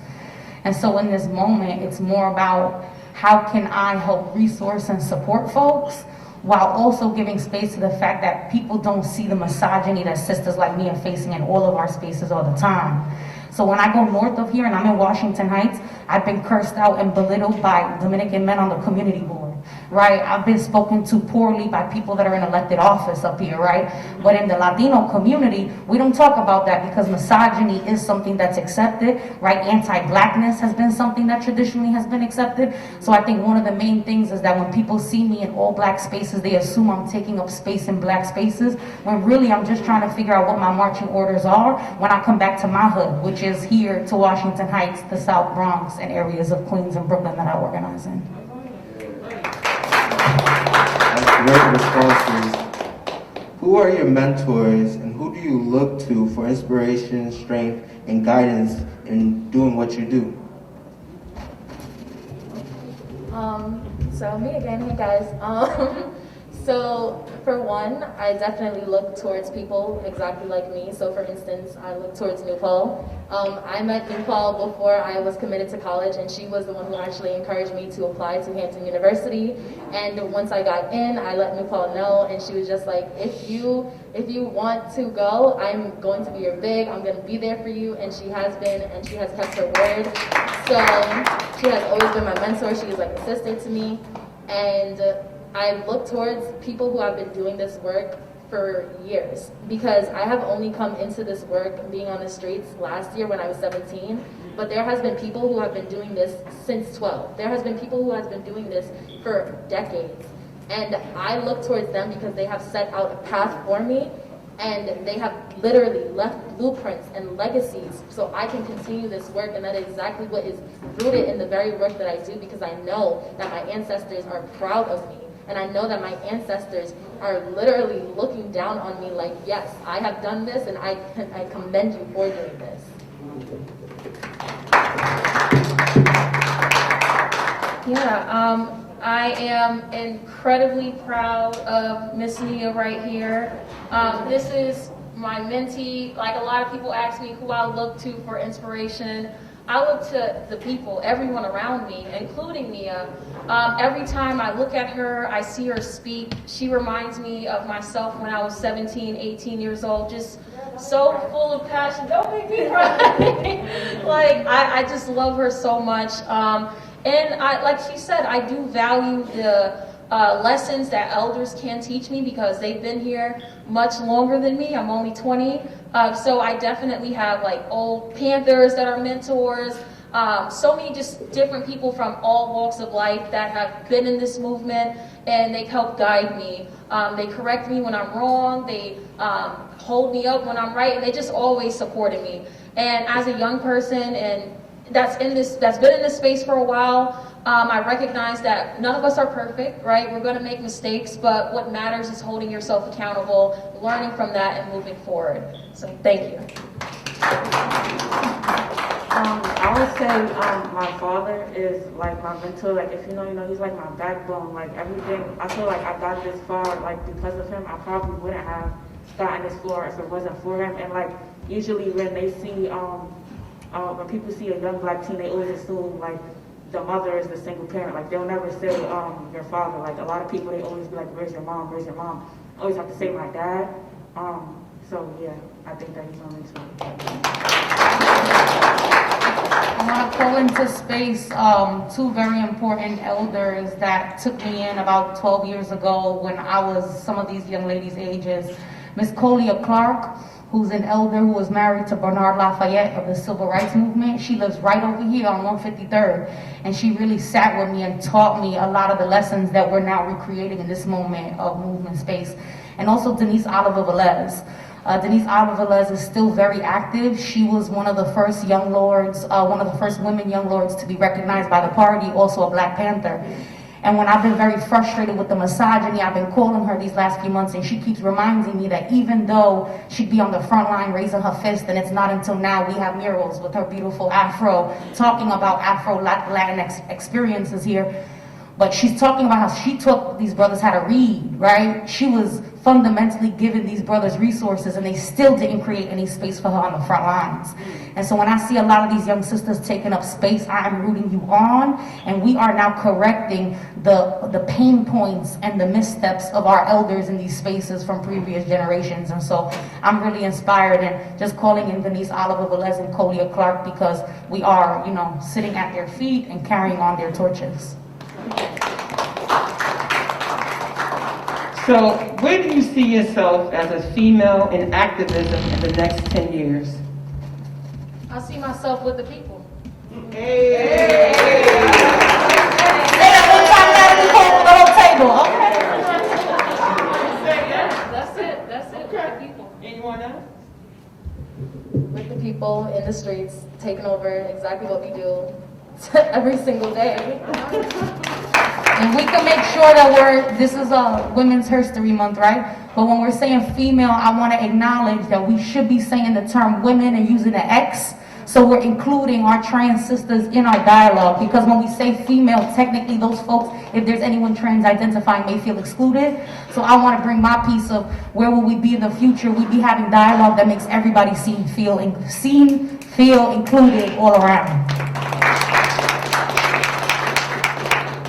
And so in this moment, it's more about how can I help resource and support folks while also giving space to the fact that people don't see the misogyny that sisters like me are facing in all of our spaces all the time. So when I go north of here and I'm in Washington Heights, I've been cursed out and belittled by Dominican men on the community board, right? I've been spoken to poorly by people that are in elected office up here, right? But in the Latino community, we don't talk about that because misogyny is something that's accepted, right? Anti-Blackness has been something that traditionally has been accepted. So I think one of the main things is that when people see me in all Black spaces, they assume I'm taking up space in Black spaces, when really I'm just trying to figure out what my marching orders are when I come back to my hood, which is here to Washington Heights, the South Bronx, and areas of Queens and Brooklyn that I organize in.
great responses. Who are your mentors and who do you look to for inspiration, strength, and guidance in doing what you do?
So me again, hey guys. So for one, I definitely look towards people exactly like me. So for instance, I look towards New Paul. I met New Paul before I was committed to college, and she was the one who actually encouraged me to apply to Hampton University. And once I got in, I let New Paul know, and she was just like, if you want to go, I'm going to be your big, I'm going to be there for you. And she has been, and she has kept her word. So she has always been my mentor. She is like a sister to me. And I look towards people who have been doing this work for years, because I have only come into this work being on the streets last year when I was 17, but there has been people who have been doing this since 12. There has been people who has been doing this for decades. And I look towards them because they have set out a path for me, and they have literally left blueprints and legacies so I can continue this work. And that is exactly what is rooted in the very work that I do, because I know that my ancestors are proud of me. And I know that my ancestors are literally looking down on me like, yes, I have done this, and I commend you for doing this. Yeah, I am incredibly proud of Miss Nia right here. This is my mentee. Like, a lot of people ask me who I look to for inspiration. I look to the people, everyone around me, including Nia. Every time I look at her, I see her speak. She reminds me of myself when I was 17, 18 years old, just so full of passion. Don't make me cry. Like, I just love her so much. And like she said, I do value the lessons that elders can teach me, because they've been here much longer than me. I'm only 20. So I definitely have like old Panthers that are mentors. So many just different people from all walks of life that have been in this movement, and they've helped guide me. They correct me when I'm wrong. They hold me up when I'm right, and they just always supported me. And as a young person, and that's been in this space for a while, I recognize that none of us are perfect, right? We're going to make mistakes, but what matters is holding yourself accountable, learning from that, and moving forward. So thank you.
I would say my father is like my mentor. Like, if you know, he's like my backbone. Like, everything, I feel like I got this far, like, because of him. I probably wouldn't have gotten this far if it wasn't for him. And like, usually when they see, when people see a young black teen, they always assume like the mother is the single parent. Like, they'll never say your father. Like, a lot of people, they always be like, where's your mom? Where's your mom? I always have to say my dad. So yeah, I think that he's my mentor.
I want to call into space two very important elders that took me in about 12 years ago when I was some of these young ladies' ages. Miss Aaliyah Clark, who's an elder who was married to Bernard Lafayette of the Civil Rights Movement. She lives right over here on 153rd, and she really sat with me and taught me a lot of the lessons that we're now recreating in this moment of movement space. And also Denise Oliver Velez. Denise Oliver Velez is still very active. She was one of the first young lords, one of the first women young lords to be recognized by the party, also a Black Panther. And when I've been very frustrated with the misogyny, I've been calling her these last few months, and she keeps reminding me that even though she'd be on the front line raising her fist, and it's not until now we have murals with her beautiful afro talking about Afro-Latinx experiences here. But she's talking about how she taught these brothers how to read, right? She was fundamentally giving these brothers resources, and they still didn't create any space for her on the front lines. And so when I see a lot of these young sisters taking up space, I am rooting you on, and we are now correcting the pain points and the missteps of our elders in these spaces from previous generations. And so I'm really inspired, and just calling in Denise Oliver Velez and Aaliyah Clark, because we are, sitting at their feet and carrying on their torches.
So, where do you see yourself as a female in activism in the next 10 years?
I see myself with the people.
Say that one time
That's it.
Okay.
With the people.
Anyone else?
With the people in the streets, taking over exactly what we do every single day.
And we can make sure that this is a Women's History Month, right? But when we're saying female, I want to acknowledge that we should be saying the term women and using the X. So we're including our trans sisters in our dialogue, because when we say female, technically those folks, if there's anyone trans identifying, may feel excluded. So I want to bring my piece of where will we be in the future. We'd be having dialogue that makes everybody feel included all around.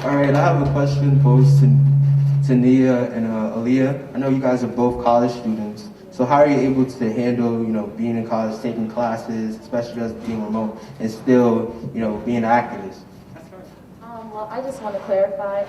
All right, I have a question posed to Nia and Aaliyah. I know you guys are both college students. So how are you able to handle, being in college, taking classes, especially as being remote, and still, being an activist?
Well, I just want to clarify,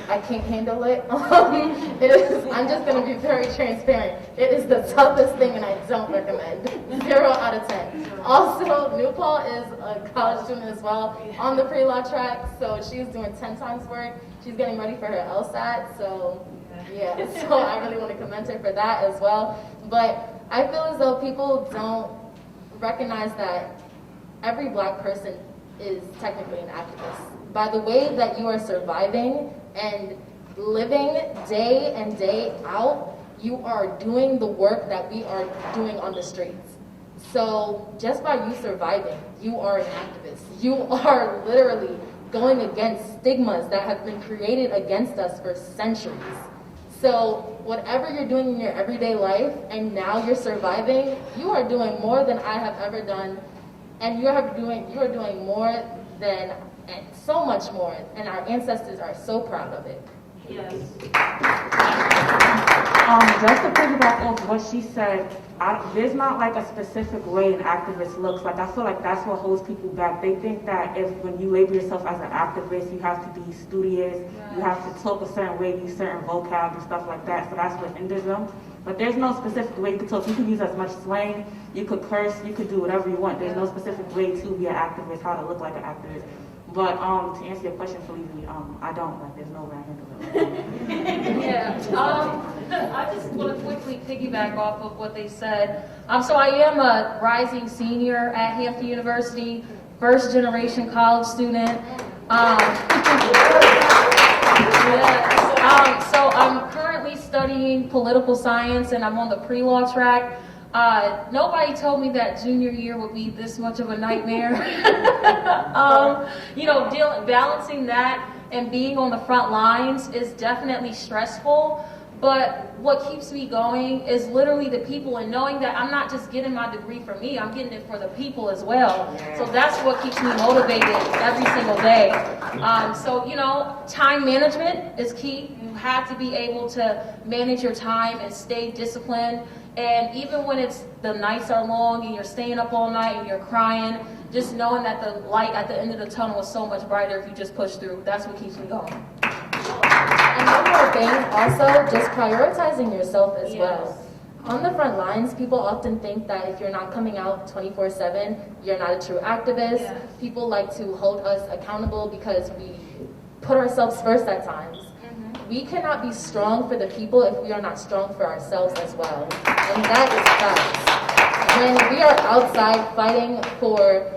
I can't handle it. I'm just going to be very transparent. It is the toughest thing and I don't recommend. 0 out of 10. Also, New Paul is a college student as well on the pre-law track, so she's doing 10 times work. She's getting ready for her LSAT, so yeah, so I really want to commend her for that as well. But I feel as though people don't recognize that every black person is technically an activist. By the way that you are surviving and living day in, day out, you are doing the work that we are doing on the streets. So just by you surviving, you are an activist. You are literally going against stigmas that have been created against us for centuries. So whatever you're doing in your everyday life and now you're surviving, you are doing more than I have ever done, and you are doing more than, and so much more, and our ancestors are so proud of it.
Yes. Just to piggyback off what she said, there's not like a specific way an activist looks like. I feel like that's what holds people back. They think that when you label yourself as an activist, you have to be studious, you have to talk a certain way, use certain vocab and stuff like that. So that's what hinders them. But there's no specific way you can talk. You can use as much slang, you could curse, you could do whatever you want. There's no specific way to be an activist, how to look like an activist. But to answer your question, Felipe, I don't. Like, there's no way I handle it.
Yeah. I just want to quickly piggyback off of what they said. So I am a rising senior at Hampton University, first generation college student. So I'm currently studying political science and I'm on the pre-law track. Nobody told me that junior year would be this much of a nightmare. Balancing that and being on the front lines is definitely stressful. But what keeps me going is literally the people, and knowing that I'm not just getting my degree for me, I'm getting it for the people as well. So that's what keeps me motivated every single day. Time management is key. You have to be able to manage your time and stay disciplined. And even when the nights are long and you're staying up all night and you're crying, just knowing that the light at the end of the tunnel is so much brighter if you just push through. That's what keeps me going.
And one more thing, also, just prioritizing yourself as well. On the front lines, people often think that if you're not coming out 24/7, you're not a true activist. Yeah. People like to hold us accountable because we put ourselves first at times. We cannot be strong for the people if we are not strong for ourselves as well. And that is facts. When we are outside fighting for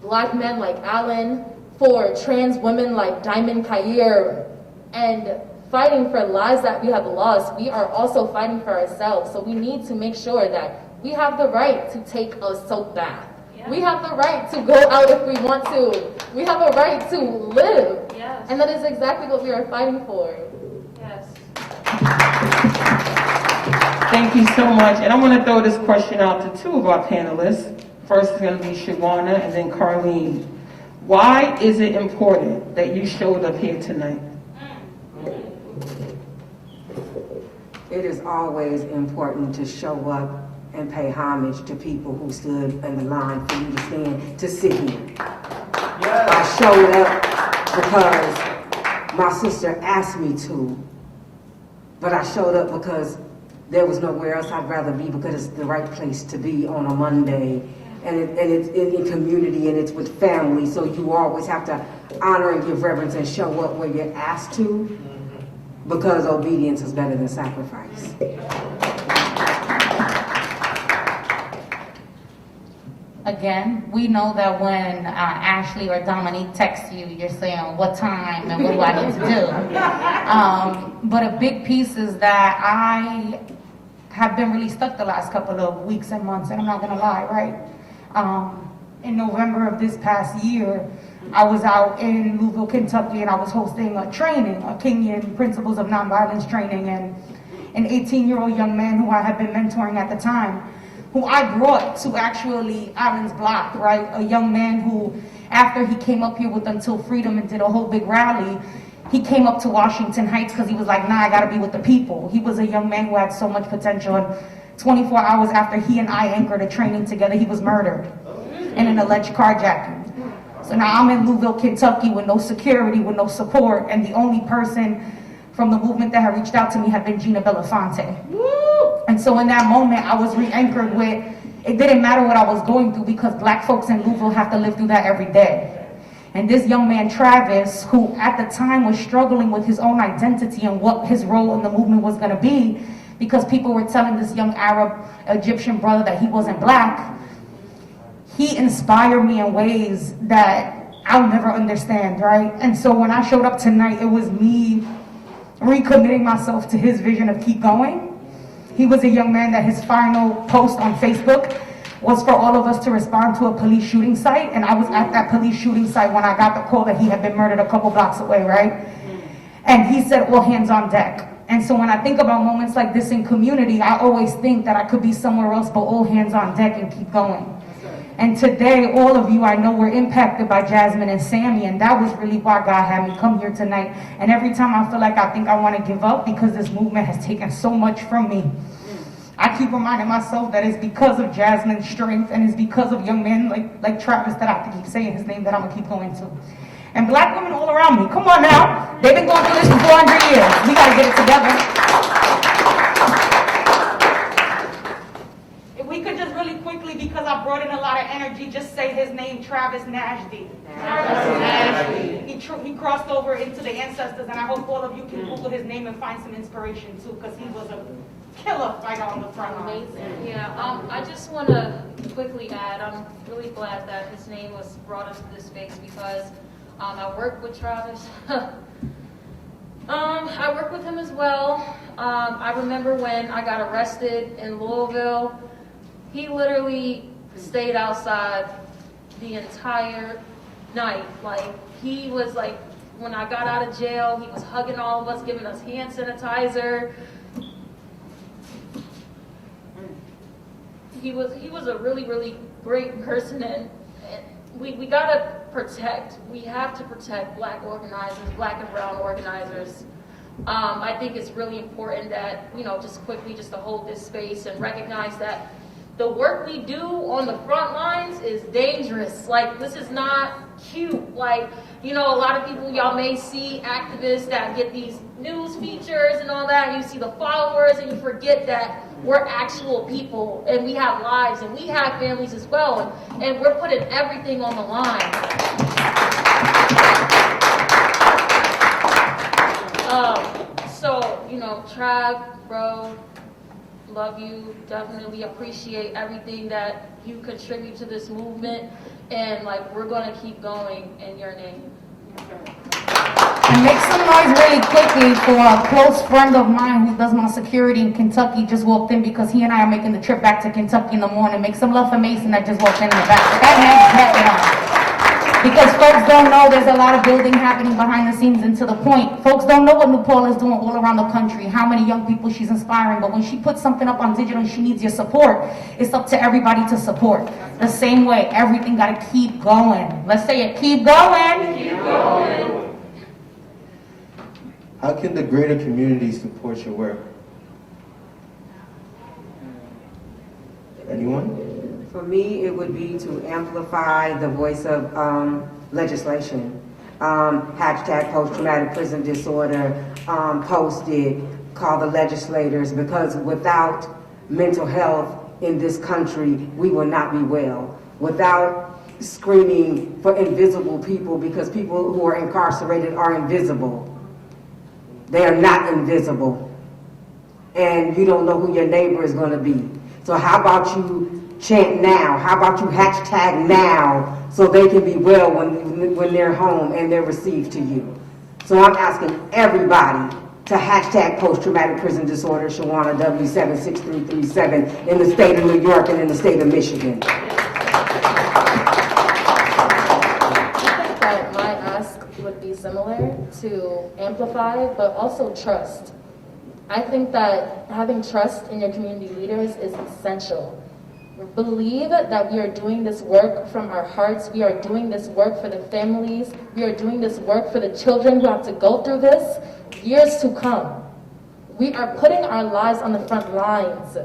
black men like Alan, for trans women like Diamond Kair, and fighting for lives that we have lost, we are also fighting for ourselves. So we need to make sure that we have the right to take a soap bath. Yeah. We have the right to go out if we want to. We have a right to live. Yes. And that is exactly what we are fighting for.
Yes.
Thank you so much. And I want to throw this question out to two of our panelists. First is going to be Shawana and then Carlene. Why is it important that you showed up here tonight?
It is always important to show up and pay homage to people who stood in the line for you to sit here. Yes. I showed up because my sister asked me to, but I showed up because there was nowhere else I'd rather be, because it's the right place to be on a Monday, and it's in community and it's with family, so you always have to honor and give reverence and show up where you're asked to. Because obedience is better than sacrifice.
again, we know that when Ashley or Dominique text you, you're saying what time and what do I need to do. But a big piece is that I have been really stuck the last couple of weeks and months, and I'm not gonna lie, right? In November of this past year, I was out in Louisville, Kentucky, and I was hosting a training, a Kenyan Principles of Nonviolence training, and an 18-year-old young man who I had been mentoring at the time, who I brought to actually Allen's Block, right? A young man who, after he came up here with Until Freedom and did a whole big rally, he came up to Washington Heights because he was like, nah, I gotta be with the people. He was a young man who had so much potential, and 24 hours after he and I anchored a training together, he was murdered in an alleged carjacking. So now I'm in Louisville, Kentucky with no security, with no support, and the only person from the movement that had reached out to me had been Gina Belafonte. And so in that moment, I was re-anchored with, it didn't matter what I was going through because black folks in Louisville have to live through that every day. And this young man, Travis, who at the time was struggling with his own identity and what his role in the movement was gonna be, because people were telling this young Arab Egyptian brother that he wasn't black, he inspired me in ways that I'll never understand, right? And so when I showed up tonight, it was me recommitting myself to his vision of keep going. He was a young man that his final post on Facebook was for all of us to respond to a police shooting site, and I was at that police shooting site when I got the call that he had been murdered a couple blocks away, right? And he said, all hands on deck. And so when I think about moments like this in community, I always think that I could be somewhere else, but all hands on deck and keep going. And today, all of you I know were impacted by Jasmine and Sammy, and that was really why God had me come here tonight. And every time I feel like I think I want to give up because this movement has taken so much from me, I keep reminding myself that it's because of Jasmine's strength and it's because of young men like Travis that I have to keep saying his name that I'm going to keep going to. And black women all around me, come on now. They've been going through this for 400 years. We got to get it together. If we could just really quickly, because I brought in a lot of energy, just say his name, Travis Nashdi. He crossed over into the ancestors, and I hope all of you can Google his name and find some inspiration too, because he was a killer fighter on the front line.
Yeah, I just want to quickly add, I'm really glad that his name was brought into this space because I work with Travis. I work with him as well. I remember when I got arrested in Louisville, he literally stayed outside the entire night. Like, he was like, when I got out of jail, he was hugging all of us, giving us hand sanitizer. He was a really, really great person, and we gotta protect, we have to protect black organizers, black and brown organizers. I think it's really important that, you know, just quickly just to hold this space and recognize that the work we do on the front lines is dangerous. Like, this is not cute. Like, you know, a lot of people, y'all may see activists that get these news features and all that, and you see the followers, and you forget that we're actual people, and we have lives, and we have families as well, and we're putting everything on the line. So, you know, Trav, bro, love you, definitely appreciate everything that you contribute to this movement, and like, we're gonna keep going in your name.
And make some noise really quickly for a close friend of mine who does my security in Kentucky, just walked in because he and I are making the trip back to Kentucky in the morning. Make some love for Mason that just walked in the back. That man's happy on. Because folks don't know there's a lot of building happening behind the scenes, and to the point, folks don't know what New Paul is doing all around the country, how many young people she's inspiring, but when she puts something up on digital and she needs your support, it's up to everybody to support. The same way, everything gotta keep going. Let's say it, keep going. Keep going.
How can the greater community support your work? Anyone?
For me, it would be to amplify the voice of legislation. Hashtag post-traumatic prison disorder posted, call the legislators, because without mental health in this country, we will not be well. Without screaming for invisible people, because people who are incarcerated are invisible. They are not invisible. And you don't know who your neighbor is going to be. So how about you chant now? How about you hashtag now so they can be well when they're home and they're received to you? So I'm asking everybody to hashtag post-traumatic prison disorder, Shawana W76337 in the state of New York and in the state of Michigan.
I think that my ask would be similar to amplify, but also trust. I think that having trust in your community leaders is essential. Believe that we are doing this work from our hearts. We are doing this work for the families. We are doing this work for the children who have to go through this years to come. We are putting our lives on the front lines.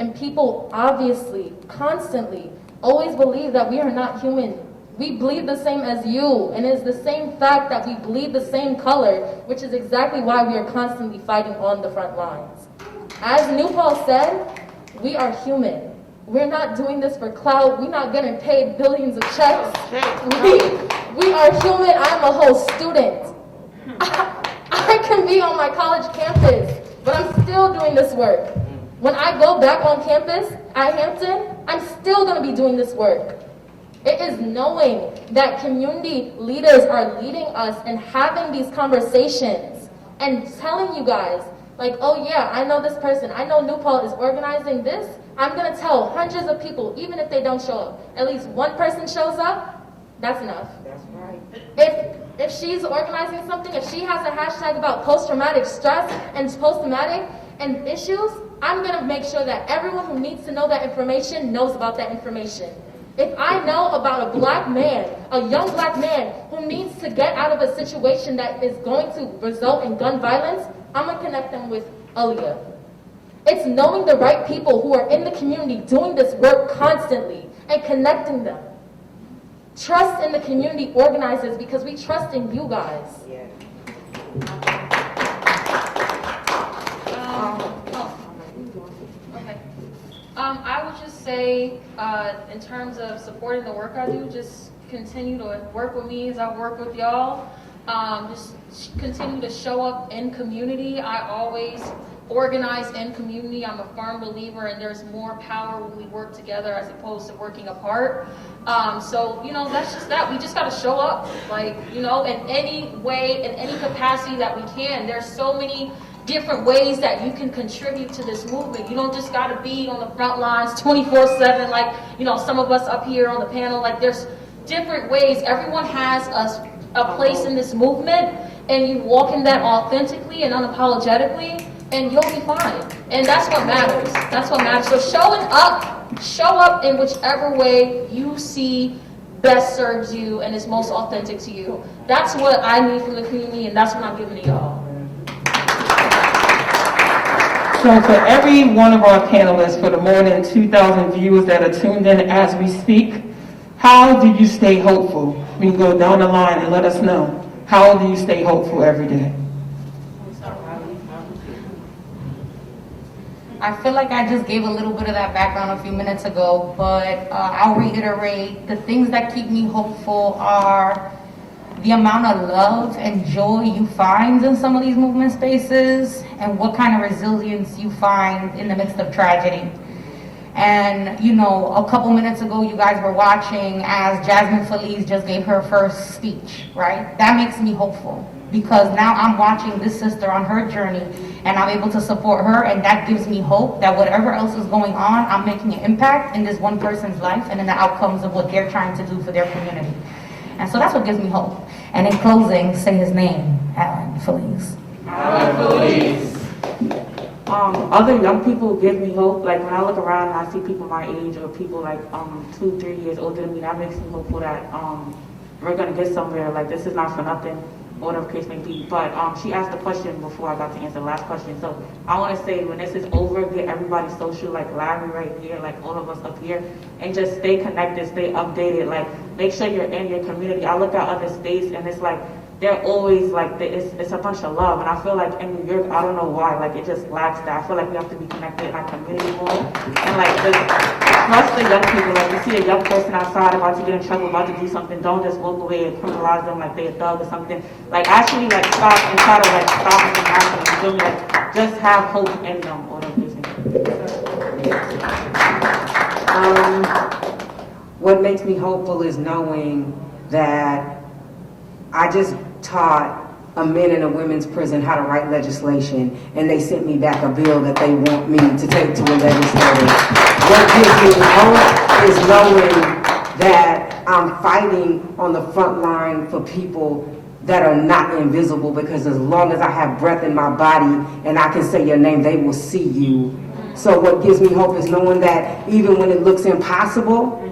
And people obviously, constantly, always believe that we are not human. We bleed the same as you, and it is the same fact that we bleed the same color, which is exactly why we are constantly fighting on the front lines. As New Paul said, we are human. We're not doing this for clout. We're not getting paid billions of checks. We are human. I'm a whole student. I can be on my college campus, but I'm still doing this work. When I go back on campus at Hampton, I'm still going to be doing this work. It is knowing that community leaders are leading us and having these conversations and telling you guys, like, oh yeah, I know this person. I know New Paul is organizing this. I'm going to tell hundreds of people, even if they don't show up. At least one person shows up, that's enough.
That's right.
If she's organizing something, if she has a hashtag about post-traumatic stress and post-traumatic and issues, I'm going to make sure that everyone who needs to know that information knows about that information. If I know about a black man, a young black man who needs to get out of a situation that is going to result in gun violence, I'm going to connect them with Aaliyah. It's knowing the right people who are in the community doing this work constantly and connecting them. Trust in the community organizers because we trust in you guys.
Yeah.
Okay. I would just say, in terms of supporting the work I do, just continue to work with me as I work with y'all. Just continue to show up in community. I always organize in community. I'm a firm believer and there's more power when we work together as opposed to working apart. So, that's just that. We just got to show up, in any way, in any capacity that we can. There's so many different ways that you can contribute to this movement. You don't just got to be on the front lines 24/7 like, some of us up here on the panel. Like, there's different ways. Everyone has a place in this movement, and you walk in that authentically and unapologetically, and you'll be fine. And that's what matters. That's what matters. So show up in whichever way you see best serves you and is most authentic to you. That's what I need from the community, and that's what I'm giving to y'all.
So for every one of our panelists, for the more than 2,000 viewers that are tuned in as we speak, how do you stay hopeful? We can go down the line and let us know. How do you stay hopeful every day?
I feel like I just gave a little bit of that background a few minutes ago, but I'll reiterate. The things that keep me hopeful are the amount of love and joy you find in some of these movement spaces and what kind of resilience you find in the midst of tragedy. And, a couple minutes ago, you guys were watching as Jasmine Feliz just gave her first speech, right? That makes me hopeful because now I'm watching this sister on her journey and I'm able to support her, and that gives me hope that whatever else is going on, I'm making an impact in this one person's life and in the outcomes of what they're trying to do for their community. And so that's what gives me hope. And in closing, say his name, Alan Feliz.
Alan Feliz. Other young people give me hope. Like when I look around and I see people my age or people like 2-3 years older than me, that makes me hopeful that we're gonna get somewhere. Like this is not for nothing, whatever case may be. But she asked the question before I got to answer the last question. So I want to say when this is over, get everybody social, like Larry right here, like all of us up here, and just stay connected, stay updated. Like make sure you're in your community. I look at other states and it's like they're always like it's a bunch of love, and I feel like in New York, I don't know why, like it just lacks that. I feel like we have to be connected in our community more, and like just trust the young people. Like you see a young person outside about to get in trouble, about to do something, don't just walk away and criminalize them like they're a thug or something. Like actually like stop and try to like stop them from happening. You feel me? Like just have hope in them or the reason.
What makes me hopeful is knowing that I just taught a men and a women's prison how to write legislation, and they sent me back a bill that they want me to take to a legislator. What gives me hope is knowing that I'm fighting on the front line for people that are not invisible, because as long as I have breath in my body and I can say your name, they will see you. So what gives me hope is knowing that even when it looks impossible,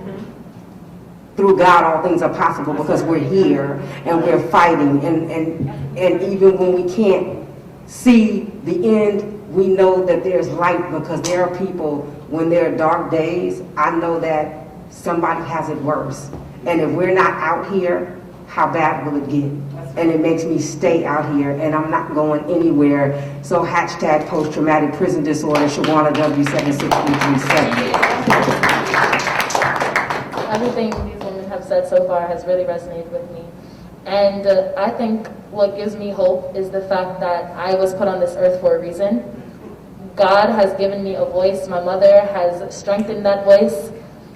through God all things are possible, because we're here and we're fighting, and even when we can't see the end, we know that there's light, because there are people, when there are dark days, I know that somebody has it worse. And if we're not out here, how bad will it get? And it makes me stay out here, and I'm not going anywhere. So hashtag post-traumatic prison disorder, Shawana W76337.
Everything these women have said so far has really resonated with me. And I think what gives me hope is the fact that I was put on this earth for a reason. God has given me a voice. My mother has strengthened that voice.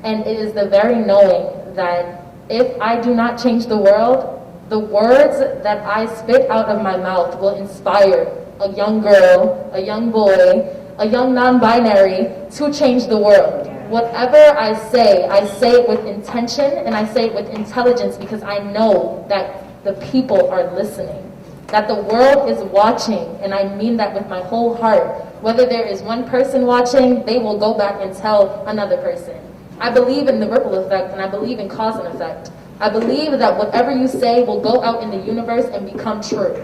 And it is the very knowing that if I do not change the world, the words that I spit out of my mouth will inspire a young girl, a young boy, a young non-binary to change the world. Whatever I say it with intention, and I say it with intelligence, because I know that the people are listening, that the world is watching, and I mean that with my whole heart. Whether there is one person watching, they will go back and tell another person. I believe in the ripple effect, and I believe in cause and effect. I believe that whatever you say will go out in the universe and become true.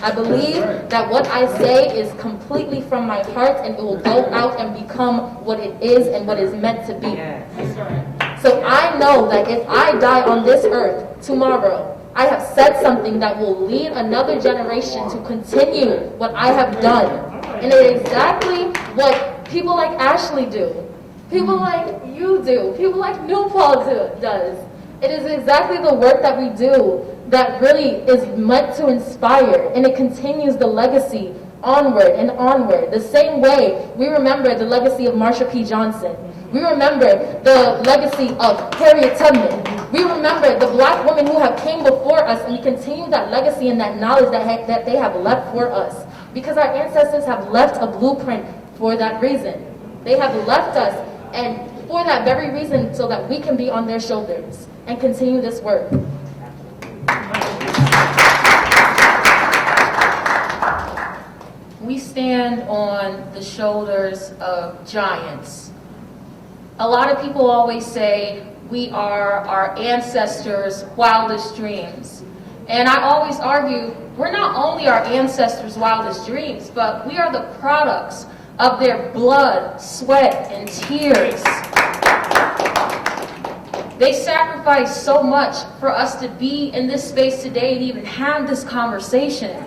I believe that what I say is completely from my heart, and it will go out and become what it is and what is meant to be. So I know that if I die on this earth tomorrow, I have said something that will lead another generation to continue what I have done. And it is exactly what people like Ashley do. People like you do. People like New Paul does. It is exactly the work that we do that really is meant to inspire, and it continues the legacy onward and onward. The same way we remember the legacy of Marsha P. Johnson. We remember the legacy of Harriet Tubman. We remember the black women who have came before us, and we continue that legacy and that knowledge that they have left for us. Because our ancestors have left a blueprint for that reason. They have left us, and for that very reason, so that we can be on their shoulders and continue this work.
We stand on the shoulders of giants. A lot of people always say we are our ancestors' wildest dreams. And I always argue, we're not only our ancestors' wildest dreams, but we are the products of their blood, sweat, and tears. They sacrificed so much for us to be in this space today and even have this conversation.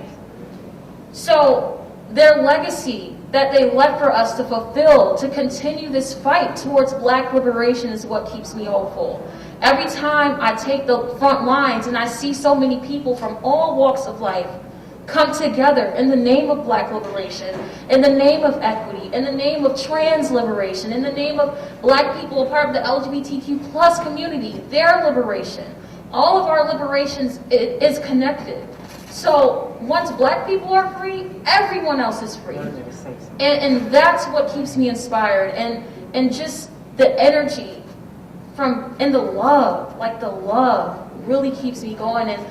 So their legacy that they left for us to fulfill, to continue this fight towards black liberation, is what keeps me hopeful. Every time I take the front lines and I see so many people from all walks of life come together in the name of black liberation, in the name of equity, in the name of trans liberation, in the name of black people, a part of the LGBTQ plus community, their liberation. All of our liberations is connected. So once black people are free, everyone else is free. And that's what keeps me inspired, and just the energy and the love, like the love really keeps me going. And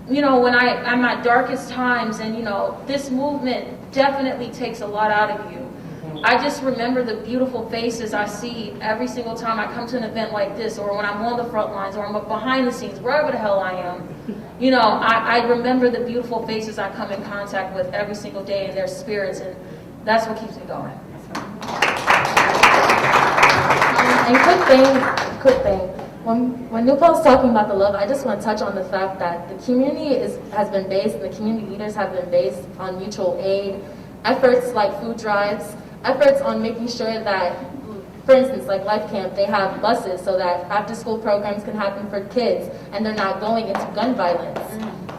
you know, when I'm at darkest times, and you know, this movement definitely takes a lot out of you. I just remember the beautiful faces I see every single time I come to an event like this, or when I'm on the front lines, or I'm behind the scenes, wherever the hell I am. You know, I remember the beautiful faces I come in contact with every single day, and their spirits, and that's what keeps me going.
And quick thing. When New Paul's talking about the love, I just want to touch on the fact that the community has been based, and the community leaders have been based on mutual aid, efforts like food drives, efforts on making sure that, for instance, like Life Camp, they have buses so that after-school programs can happen for kids, and they're not going into gun violence.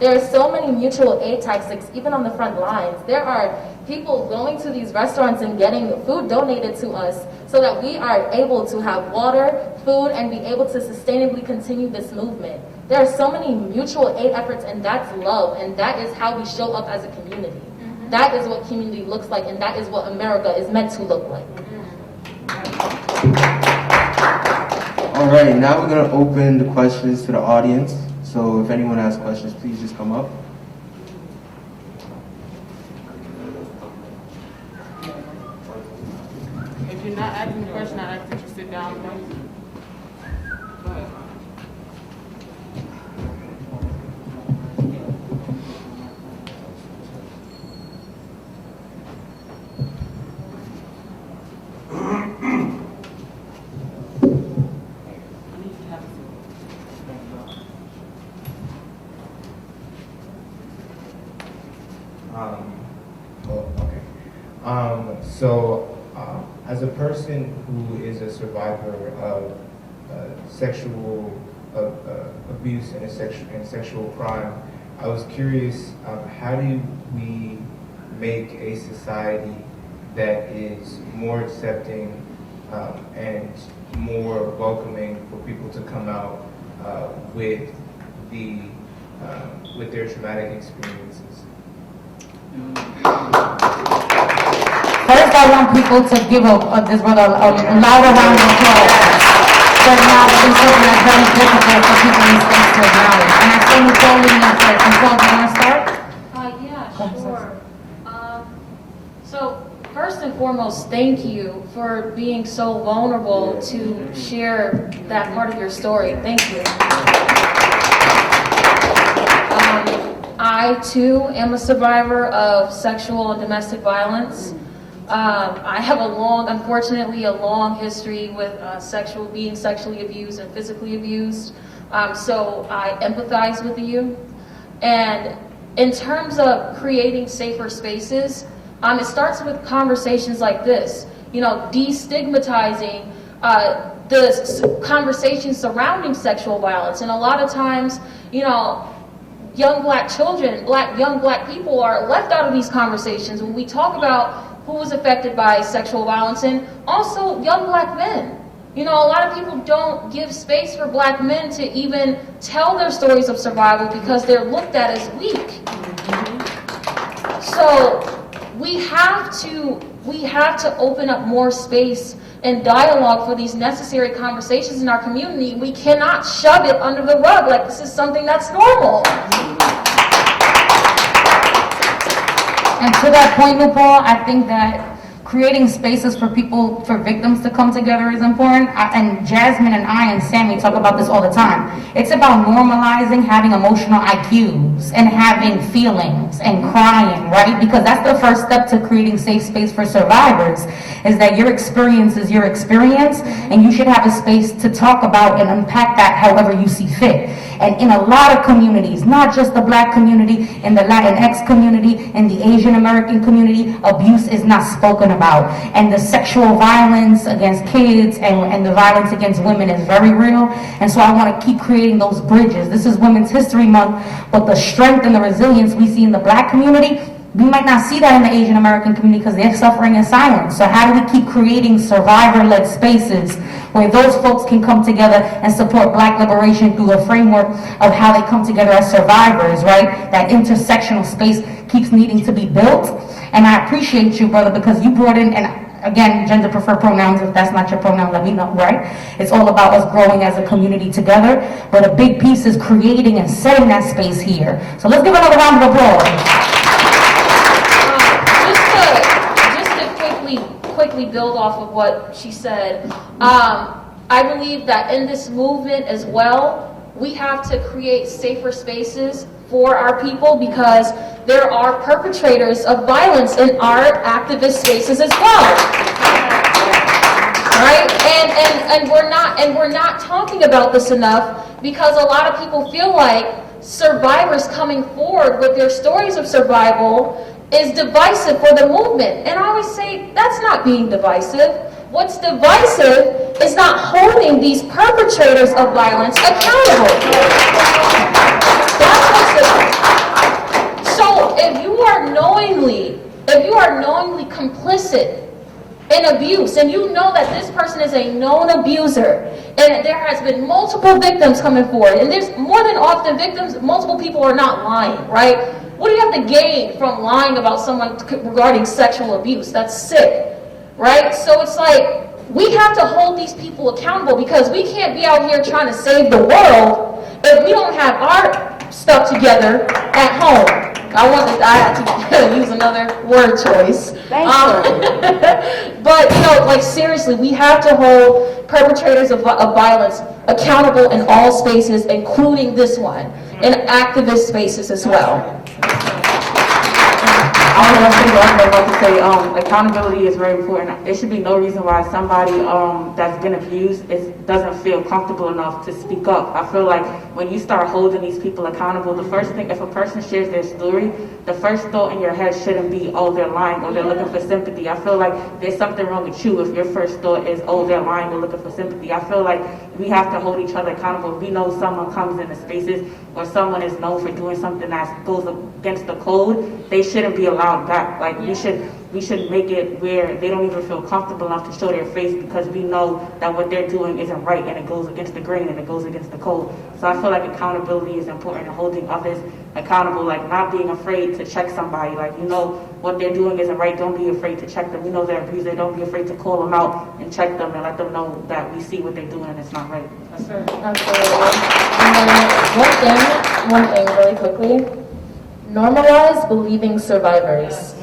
There are so many mutual aid tactics, even on the front lines. There are people going to these restaurants and getting food donated to us so that we are able to have water, food, and be able to sustainably continue this movement. There are so many mutual aid efforts, and that's love, and that is how we show up as a community. That is what community looks like, and that is what America is meant to look like.
All right, now we're going to open the questions to the audience. So if anyone has questions, please just come up.
If you're not asking the question, I ask that you sit down, please. Go ahead.
As a person who is a survivor of sexual abuse and sexual crime, I was curious, how do we make a society that is more accepting and more welcoming for people to come out with their traumatic experiences?
First, I want people to give this brother a louder round of applause for acknowledging something that's very difficult for people in space to acknowledge. And I think Nicole, do you want to start?
Yeah, sure. So first and foremost, thank you for being so vulnerable to share that part of your story. Thank you. I too am a survivor of sexual and domestic violence. I have unfortunately, a long history with being sexually abused and physically abused. So I empathize with you. And in terms of creating safer spaces, it starts with conversations like this. You know, destigmatizing the conversations surrounding sexual violence. And a lot of times, you know, young black children, young black people are left out of these conversations when we talk about who was affected by sexual violence, and also young black men. You know, a lot of people don't give space for black men to even tell their stories of survival because they're looked at as weak. So we have to open up more space and dialogue for these necessary conversations in our community. We cannot shove it under the rug like this is something that's normal.
And to that point, Nicole, I think that creating spaces for victims to come together is important. And Jasmine and I and Sammy talk about this all the time. It's about normalizing having emotional IQs and having feelings and crying, right? Because that's the first step to creating safe space for survivors, is that your experience is your experience, and you should have a space to talk about and unpack that however you see fit. And in a lot of communities, not just the black community, in the Latinx community, in the Asian American community, abuse is not spoken about. And the sexual violence against kids and the violence against women is very real. And so I want to keep creating those bridges. This is Women's History Month, but the strength and the resilience we see in the black community, we might not see that in the Asian American community because they're suffering in silence. So how do we keep creating survivor-led spaces where those folks can come together and support black liberation through a framework of how they come together as survivors, right? That intersectional space keeps needing to be built. And I appreciate you, brother, because you brought in, and again, gender preferred pronouns, if that's not your pronoun, let me know, right? It's all about us growing as a community together, but a big piece is creating and setting that space here. So let's give another round of applause.
Quickly build off of what she said. I believe that in this movement as well, we have to create safer spaces for our people because there are perpetrators of violence in our activist spaces as well. Right? And we're not talking about this enough because a lot of people feel like survivors coming forward with their stories of survival is divisive for the movement. And I always say, that's not being divisive. What's divisive is not holding these perpetrators of violence accountable. That's what's divisive. So if you are knowingly complicit and abuse, and you know that this person is a known abuser, and there has been multiple victims coming forward, and there's more than often victims, multiple people are not lying, right? What do you have to gain from lying about someone regarding sexual abuse? That's sick, right? So it's like, we have to hold these people accountable, because we can't be out here trying to save the world if we don't have our stuff together at home. I had to use another word choice. But, you know, like seriously, we have to hold perpetrators of violence accountable in all spaces, including this one, in activist spaces as well.
I was about to say, accountability is very important. There should be no reason why somebody that's been abused doesn't feel comfortable enough to speak up. I feel like when you start holding these people accountable, the first thing, if a person shares their story, the first thought in your head shouldn't be, oh, they're lying, or they're looking for sympathy. I feel like there's something wrong with you if your first thought is, oh, they're lying, they're looking for sympathy. I feel like we have to hold each other accountable. If we know someone comes into spaces or someone is known for doing something that goes against the code, they shouldn't be allowed back. Like, we should make it where they don't even feel comfortable enough to show their face, because we know that what they're doing isn't right, and it goes against the grain, and it goes against the code. So I feel like accountability is important, and holding others accountable, like not being afraid to check somebody. Like, you know what they're doing isn't right, don't be afraid to check them. You know they're abuser, don't be afraid to call them out and check them and let them know that we see what they're doing and it's not right.
Absolutely. And then one thing really quickly. Normalize believing survivors.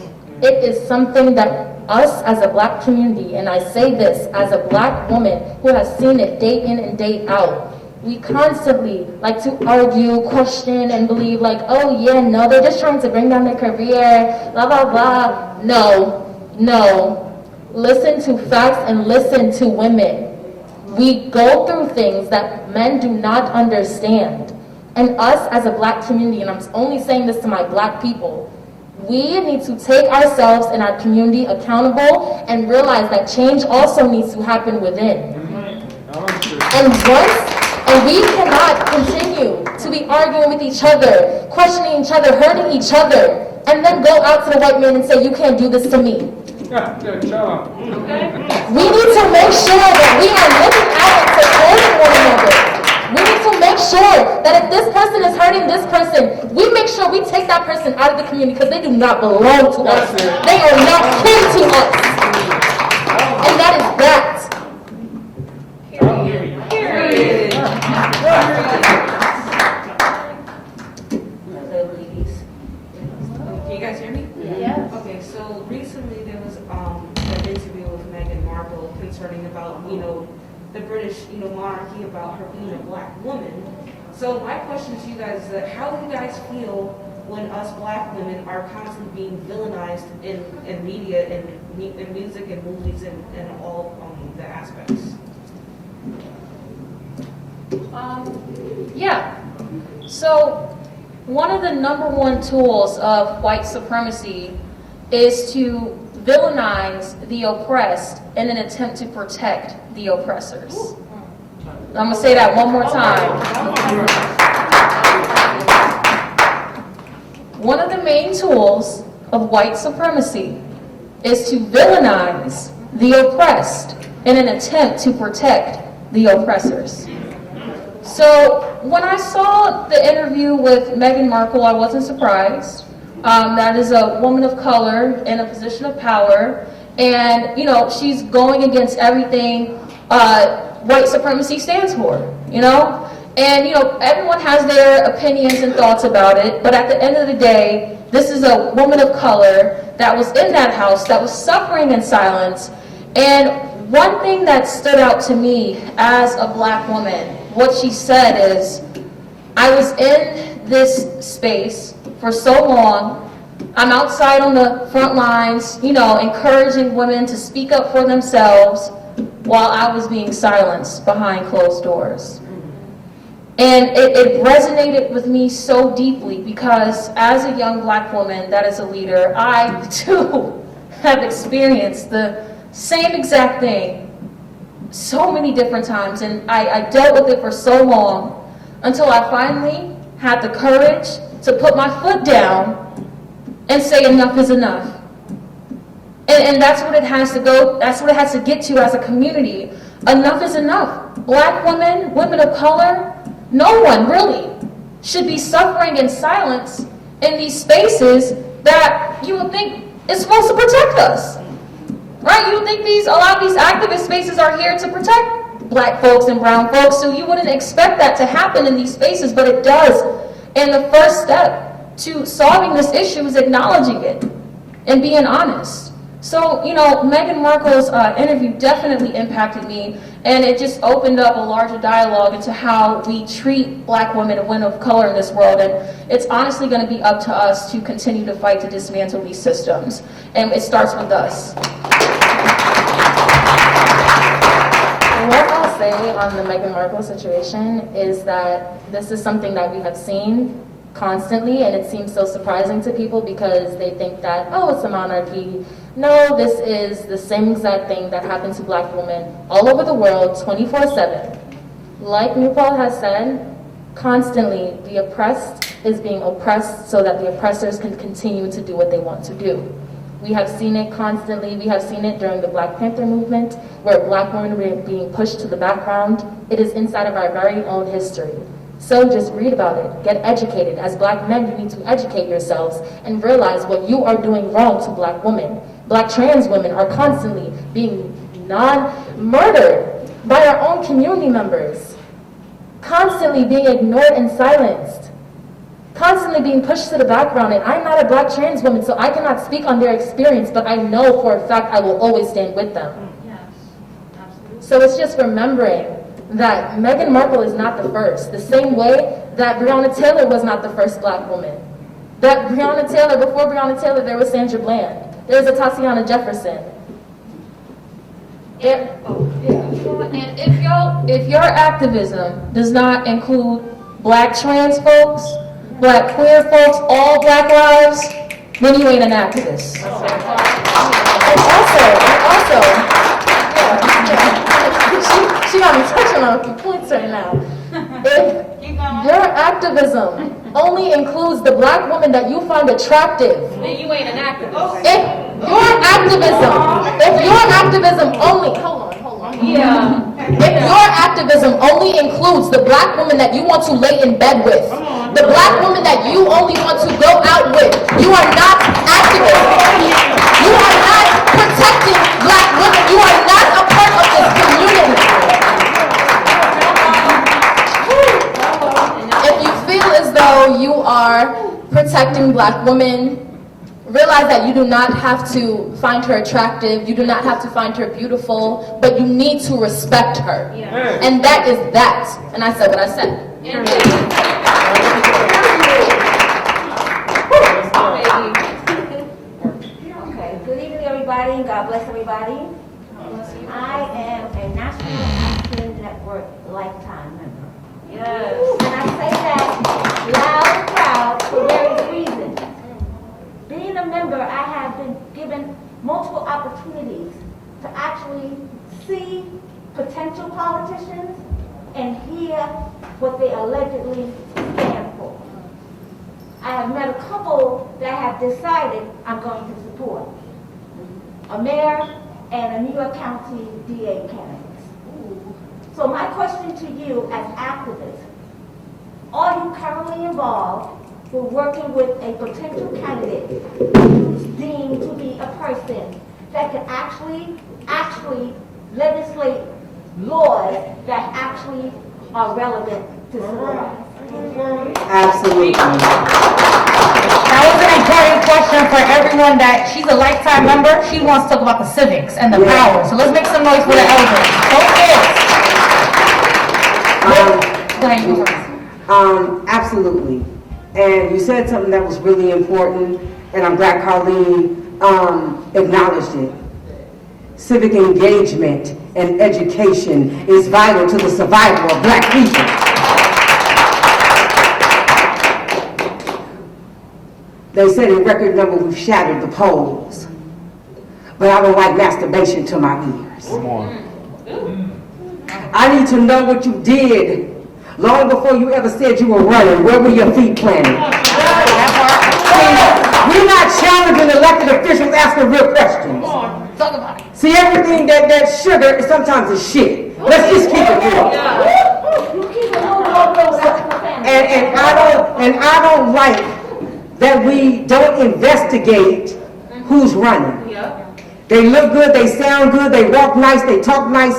It is something that us as a black community, and I say this as a black woman who has seen it day in and day out, we constantly like to argue, question, and believe like, oh yeah, no, they're just trying to bring down their career, blah, blah, blah. No. Listen to facts and listen to women. We go through things that men do not understand. And us as a black community, and I'm only saying this to my black people, we need to take ourselves and our community accountable and realize that change also needs to happen within. And we cannot continue to be arguing with each other, questioning each other, hurting each other, and then go out to the white man and say, you can't do this to me. We need to make sure that we are looking out and supporting one another. We need to make sure that if this person is hurting this person, we make sure we take that person out of the community, because they do not belong to us. They are not kin to us. And that is that. Period.
Can you guys hear me?
Yeah.
Okay, so recently there was an interview with Meghan Markle concerning about, the British, monarchy, about her being a black woman. So my question to you guys is that how do you guys feel when us black women are constantly being villainized in media and in music and movies and all the aspects?
Yeah. So one of the number one tools of white supremacy is to villainize the oppressed in an attempt to protect the oppressors. I'm gonna say that one more time. One of the main tools of white supremacy is to villainize the oppressed in an attempt to protect the oppressors. So when I saw the interview with Meghan Markle, I wasn't surprised. That is a woman of color in a position of power, and she's going against everything white supremacy stands for, and everyone has their opinions and thoughts about it, but at the end of the day, this is a woman of color that was in that house, that was suffering in silence. And one thing that stood out to me as a black woman, what she said is, I was in this space for so long. I'm outside on the front lines, encouraging women to speak up for themselves while I was being silenced behind closed doors. And it resonated with me so deeply, because as a young black woman that is a leader, I too have experienced the same exact thing so many different times, and I dealt with it for so long until I finally had the courage to put my foot down and say enough is enough. And that's what it has to go, that's what it has to get to as a community. Enough is enough. Black women, women of color, no one really should be suffering in silence in these spaces that you would think is supposed to protect us. Right? You would think a lot of these activist spaces are here to protect black folks and brown folks, so you wouldn't expect that to happen in these spaces, but it does. And the first step to solving this issue is acknowledging it and being honest. So, Meghan Markle's interview definitely impacted me, and it just opened up a larger dialogue into how we treat black women and women of color in this world, and it's honestly going to be up to us to continue to fight to dismantle these systems, and it starts with us.
What I'll say on the Meghan Markle situation is that this is something that we have seen constantly, and it seems so surprising to people because they think that, oh, it's a monarchy. No, this is the same exact thing that happens to black women all over the world, 24/7. Like Newpal has said, constantly the oppressed is being oppressed so that the oppressors can continue to do what they want to do. We have seen it constantly. We have seen it during the Black Panther movement, where black women were being pushed to the background. It is inside of our very own history. So just read about it, get educated. As black men, you need to educate yourselves and realize what you are doing wrong to black women. Black trans women are constantly being murdered by our own community members, constantly being ignored and silenced, constantly being pushed to the background. And I'm not a black trans woman, so I cannot speak on their experience, but I know for a fact I will always stand with them.
Yes, absolutely.
So it's just remembering that Meghan Markle is not the first, the same way that Breonna Taylor was not the first black woman. That Breonna Taylor, before Breonna Taylor, there was Sandra Bland. There was a Tatiana Jefferson.
And if your activism does not include black trans folks, black queer folks, all black lives, then you ain't an activist.
And also, she got me touching on a few points right now. If your activism only includes the black woman that you find attractive,
then you ain't an activist.
If your activism only, hold on.
Yeah.
If your activism only includes the black woman that you want to lay in bed with, the black woman that you only want to go out with, you are not activists. You are not protecting black women. You are not a part of this community. If you feel as though you are protecting black women, realize that you do not have to find her attractive, you do not have to find her beautiful, but you need to respect her.
Yeah.
And that is that. And I said what I said.
Okay, good evening everybody, God bless everybody. I am a National Action Network lifetime member.
Yes.
And I say that loud and proud for various reasons. Being a member, I have been given multiple opportunities to actually see potential politicians and hear what they allegedly stand for. I have met a couple that have decided I'm going to support. A mayor and a New York County DA candidate. So my question to you as activists, are you currently involved with working with a potential candidate who's deemed to be a person that can actually legislate laws that actually are relevant to civil rights?
Absolutely.
That was an important question for everyone that she's a lifetime member. She wants to talk about the civics and the power. So let's make some noise for the elders. Go ahead, you first.
Absolutely. And you said something that was really important, and I'm glad Carlene acknowledged it. Civic engagement and education is vital to the survival of black people. They said in record number we've shattered the polls, but I don't like masturbation to my ears.
Come on.
I need to know what you did long before you ever said you were running. Where were your feet planted? We
You're not challenging elected officials asking real questions.
Talk about it.
See, everything that sugar sometimes is shit. Let's just keep it real. And I don't like that we don't investigate who's running. They look good, they sound good, they walk nice, they talk nice,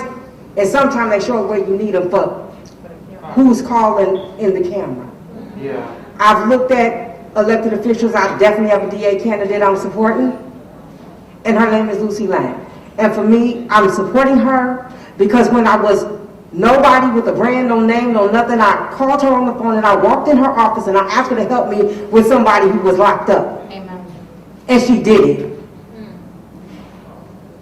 and sometimes they show up where you need them for who's calling in the camera. I've looked at elected officials. I definitely have a DA candidate I'm supporting, and her name is Lucy Lang. And for me, I'm supporting her because when I was nobody with a brand, no name, no nothing, I called her on the phone and I walked in her office and I asked her to help me with somebody who was locked up.
Amen.
And she did it.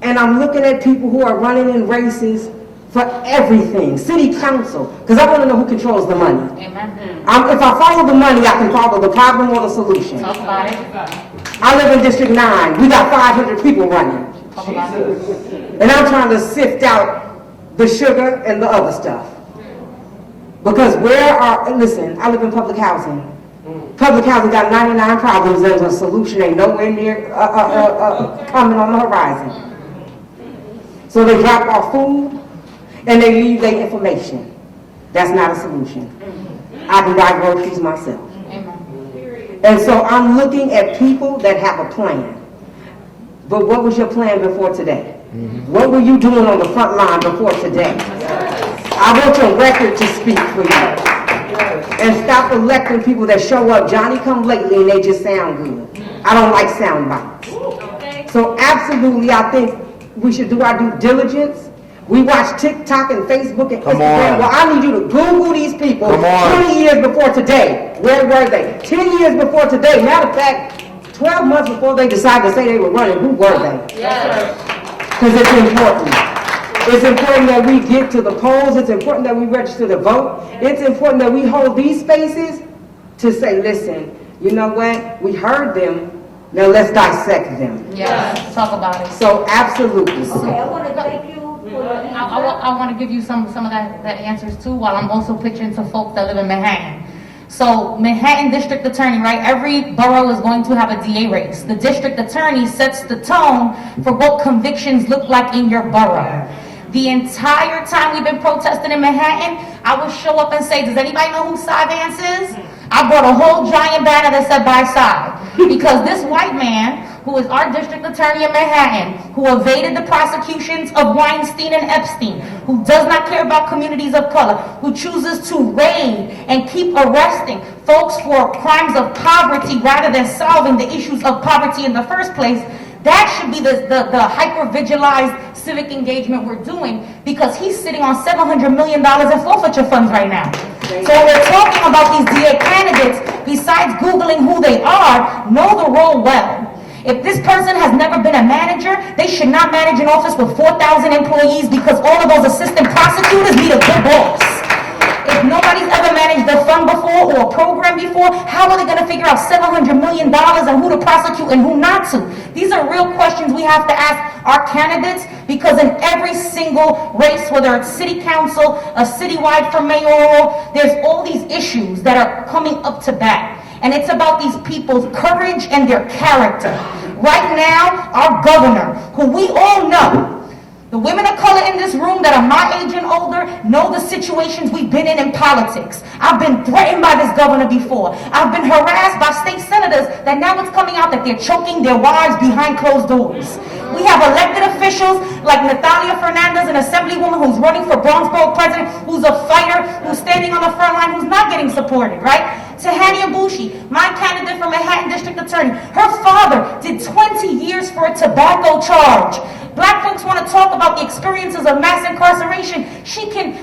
And I'm looking at people who are running in races for everything. City council, because I want to know who controls the money.
Amen.
If I follow the money, I can follow the problem or the solution.
Talk about it.
I live in District 9. We got 500 people running.
Talk about it.
And I'm trying to sift out the sugar and the other stuff. Because listen, I live in public housing. Public housing got 99 problems and the solution ain't nowhere near coming on the horizon. So they drop off food and they leave their information. That's not a solution. I can buy groceries myself. And so I'm looking at people that have a plan. But what was your plan before today? What were you doing on the front line before today? I want your record to speak for you. And stop electing people that show up Johnny come lately and they just sound good. I don't like sound bites. So absolutely, I think we should do our due diligence. We watch TikTok and Facebook and Instagram. Well, I need you to Google these people 20 years before today. Where were they? 10 years before today. Matter of fact, 12 months before they decided to say they were running, who were they? Because it's important. It's important that we get to the polls. It's important that we register to vote. It's important that we hold these spaces to say, listen, you know what? We heard them. Now let's dissect them.
Yes, talk about it.
So absolutely.
Okay, I want to thank you for your
I want to give you some of that answers too, while I'm also pitching to folks that live in Manhattan. So Manhattan District Attorney, right? Every borough is going to have a DA race. The District Attorney sets the tone for what convictions look like in your borough. The entire time we've been protesting in Manhattan, I would show up and say, does anybody know who Cy Vance is? I brought a whole giant banner that said by Cy. Because this white man, who is our district attorney in Manhattan, who evaded the prosecutions of Weinstein and Epstein, who does not care about communities of color, who chooses to raid and keep arresting folks for crimes of poverty rather than solving the issues of poverty in the first place, that should be the hyper-vigilized civic engagement we're doing, because he's sitting on $700 million in forfeiture funds right now. So when we're talking about these DA candidates, besides Googling who they are, know the role well. If this person has never been a manager, they should not manage an office with 4,000 employees, because all of those assistant prosecutors need a good boss. If nobody's ever managed a fund before or a program before, how are they going to figure out $700 million and who to prosecute and who not to? These are real questions we have to ask our candidates, because in every single race, whether it's city council, a citywide for mayoral, there's all these issues that are coming up to bat. And it's about these people's courage and their character. Right now, our governor, who we all know, the women of color in this room that are my age and older know the situations we've been in politics. I've been threatened by this governor before. I've been harassed by state senators that now it's coming out that they're choking their wives behind closed doors. We have elected officials like Natalia Fernandez, an assemblywoman who's running for Bronxborough president, who's a fighter, who's standing on the front line, who's not getting supported, right? Tahani Abushi, my candidate for Manhattan District Attorney, her father did 20 years for a tobacco charge. Black folks want to talk about the experiences of mass incarceration. She can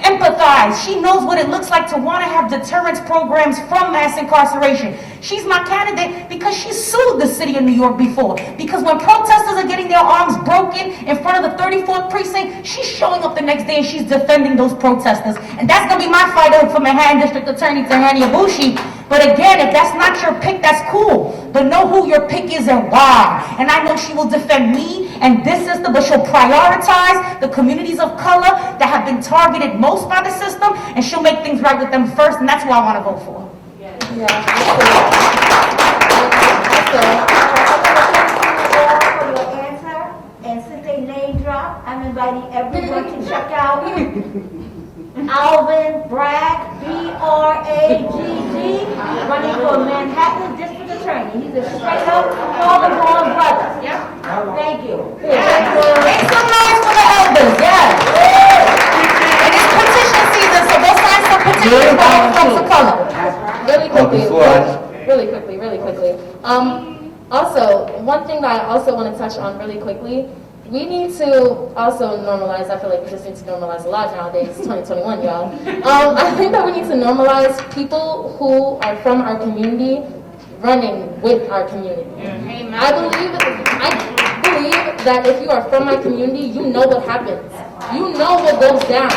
empathize. She knows what it looks like to want to have deterrence programs from mass incarceration. She's my candidate because she sued the city of New York before. Because when protesters are getting their arms broken in front of the 34th precinct, she's showing up the next day and she's defending those protesters. And that's going to be my fight for Manhattan District Attorney Tahani Abushi. But again, if that's not your pick, that's cool. But know who your pick is and why. And I know she will defend me and this system, but she'll prioritize the communities of color that have been targeted most by the system, and she'll make things right with them first, and that's who I want to vote for.
for your answer. And since they name drop, I'm inviting everyone to check out Alvin Bragg, B-R-A-G-G, running for Manhattan District Attorney. He's a straight up Baltimore brother. Thank you.
Make some noise for the elders, yes. And it's petition season, so go sign some petitions for all folks of color.
Really quickly. Also, one thing that I also want to touch on really quickly, we need to also normalize, I feel like we just need to normalize a lot nowadays, 2021, y'all. I think that we need to normalize people who are from our community running with our community. I believe that if you are from my community, you know what happens. You know what goes down.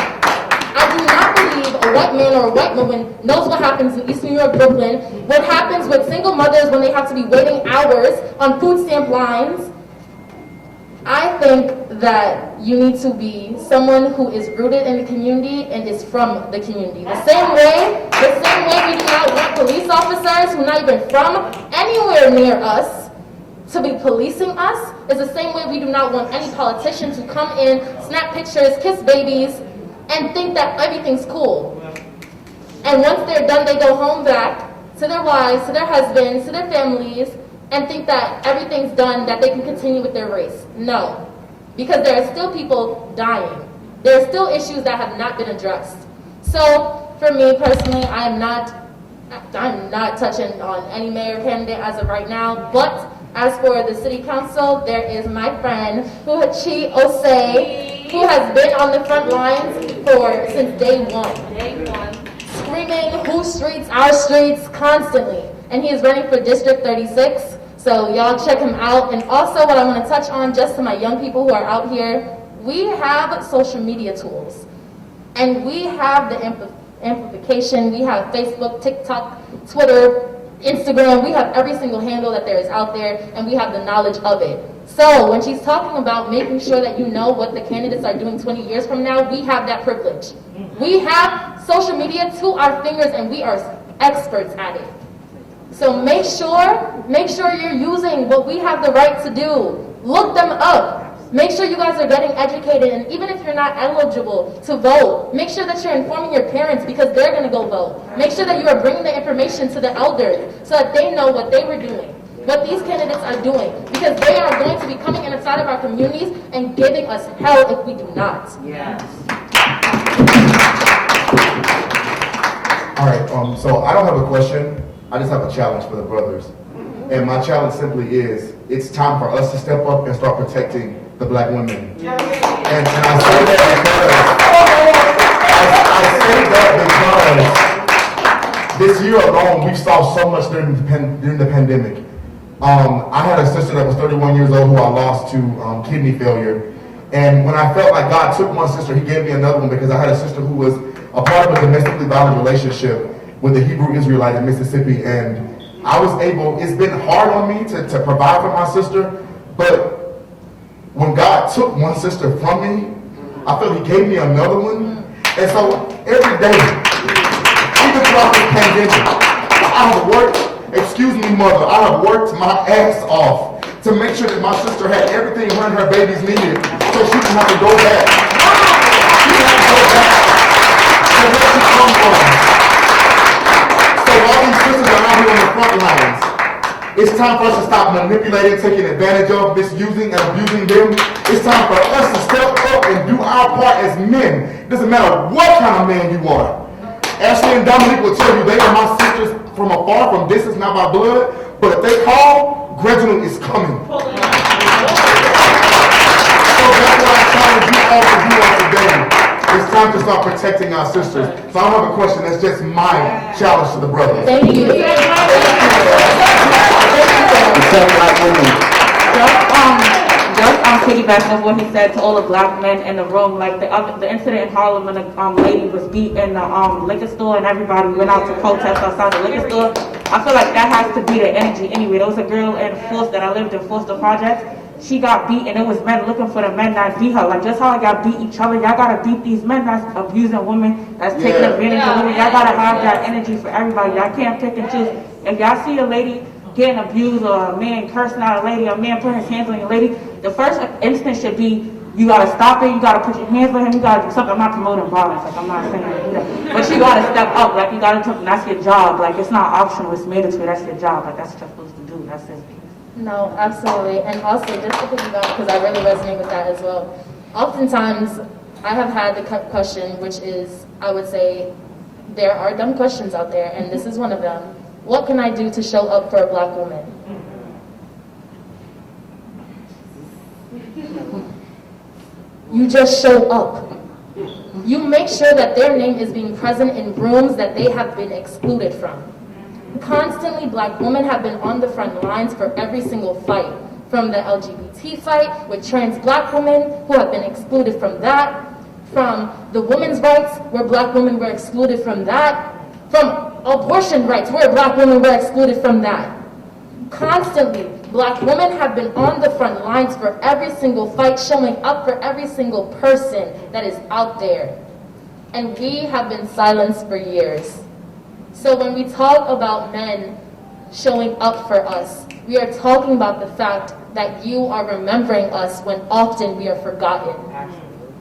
I do not believe a white man or a white woman knows what happens in East New York, Brooklyn, what happens with single mothers when they have to be waiting hours on food stamp lines. I think that you need to be someone who is rooted in the community and is from the community. The same way we do not want police officers who are not even from anywhere near us to be policing us, is the same way we do not want any politician to come in, snap pictures, kiss babies, and think that everything's cool. And once they're done, they go home back to their wives, to their husbands, to their families, and think that everything's done, that they can continue with their race. No, because there are still people dying. There are still issues that have not been addressed. So for me personally, I'm not touching on any mayor candidate as of right now, but as for the city council, there is my friend, Chi Osei, who has been on the front lines since day one. Screaming, whose streets, our streets, constantly. And he is running for District 36. So y'all check him out. And also what I want to touch on, just to my young people who are out here, we have social media tools. And we have the amplification. We have Facebook, TikTok, Twitter, Instagram. We have every single handle that there is out there, and we have the knowledge of it. So when she's talking about making sure that you know what the candidates are doing 20 years from now, we have that privilege. We have social media to our fingers, and we are experts at it. So make sure you're using what we have the right to do. Look them up. Make sure you guys are getting educated, and even if you're not eligible to vote, make sure that you're informing your parents because they're going to go vote. Make sure that you are bringing the information to the elders so that they know what they were doing, what these candidates are doing, because they are going to be coming inside of our communities and giving us hell if we do not.
Yes. All right, so I don't have a question. I just have a challenge for the brothers. And my challenge simply is, it's time for us to step up and start protecting the black women. And I say that because this year alone, we saw so much during the pandemic. I had a sister that was 31 years old who I lost to kidney failure. And when I felt like God took one sister, he gave me another one because I had a sister who was a part of a domestically violent relationship with a Hebrew Israelite in Mississippi. And I was able, it's been hard on me to provide for my sister, but when God took one sister from me, I feel he gave me another one. And so every day, even throughout this pandemic, I have worked, excuse me mother, I have worked my ass off to make sure that my sister had everything her and her babies needed so she didn't have to go back. She didn't have to go back to where she come from. So all these sisters are out here on the front lines. It's time for us to stop manipulating, taking advantage of, misusing, and abusing them. It's time for us to step up and do our part as men. It doesn't matter what kind of man you are. Ashley and Dominique will tell you they are my sisters from afar, from distance, not by blood. But if they call, Reginald is coming. So that's what I challenge you all to do on today. It's time to start protecting our sisters. So I don't have a question. That's just my challenge to the brothers.
Thank you.
Just piggyback off what he said to all the black men in the room, like the incident in Harlem when the lady was beat in the liquor store and everybody went out to protest outside the liquor store. I feel like that has to be the energy anyway. There was a girl in Foster that I lived in Foster Projects. She got beat and it was men looking for the men that beat her. Like just how I got beat each other, y'all gotta beat these men that's abusing women, that's taking advantage of women. Y'all gotta have that energy for everybody. Y'all can't pick and choose. If y'all see a lady getting abused or a man cursing out a lady or a man putting his hands on your lady, the first instinct should be you gotta stop it, you gotta put your hands on him, you gotta do something. I'm not promoting violence, like I'm not saying that either. But you gotta step up, like you gotta do something, that's your job. Like it's not optional, it's mandatory, that's your job, like that's what you're supposed to do, that's it.
No, absolutely. And also, just to piggyback, because I really resonate with that as well. Oftentimes, I have had the question, which is, I would say, there are dumb questions out there, and this is one of them. What can I do to show up for a black woman? You just show up. You make sure that their name is being present in rooms that they have been excluded from. Constantly, black women have been on the front lines for every single fight. From the LGBT fight with trans black women who have been excluded from that. From the women's rights where black women were excluded from that. From abortion rights where black women were excluded from that. Constantly, black women have been on the front lines for every single fight, showing up for every single person that is out there. And we have been silenced for years. So when we talk about men showing up for us, we are talking about the fact that you are remembering us when often we are forgotten.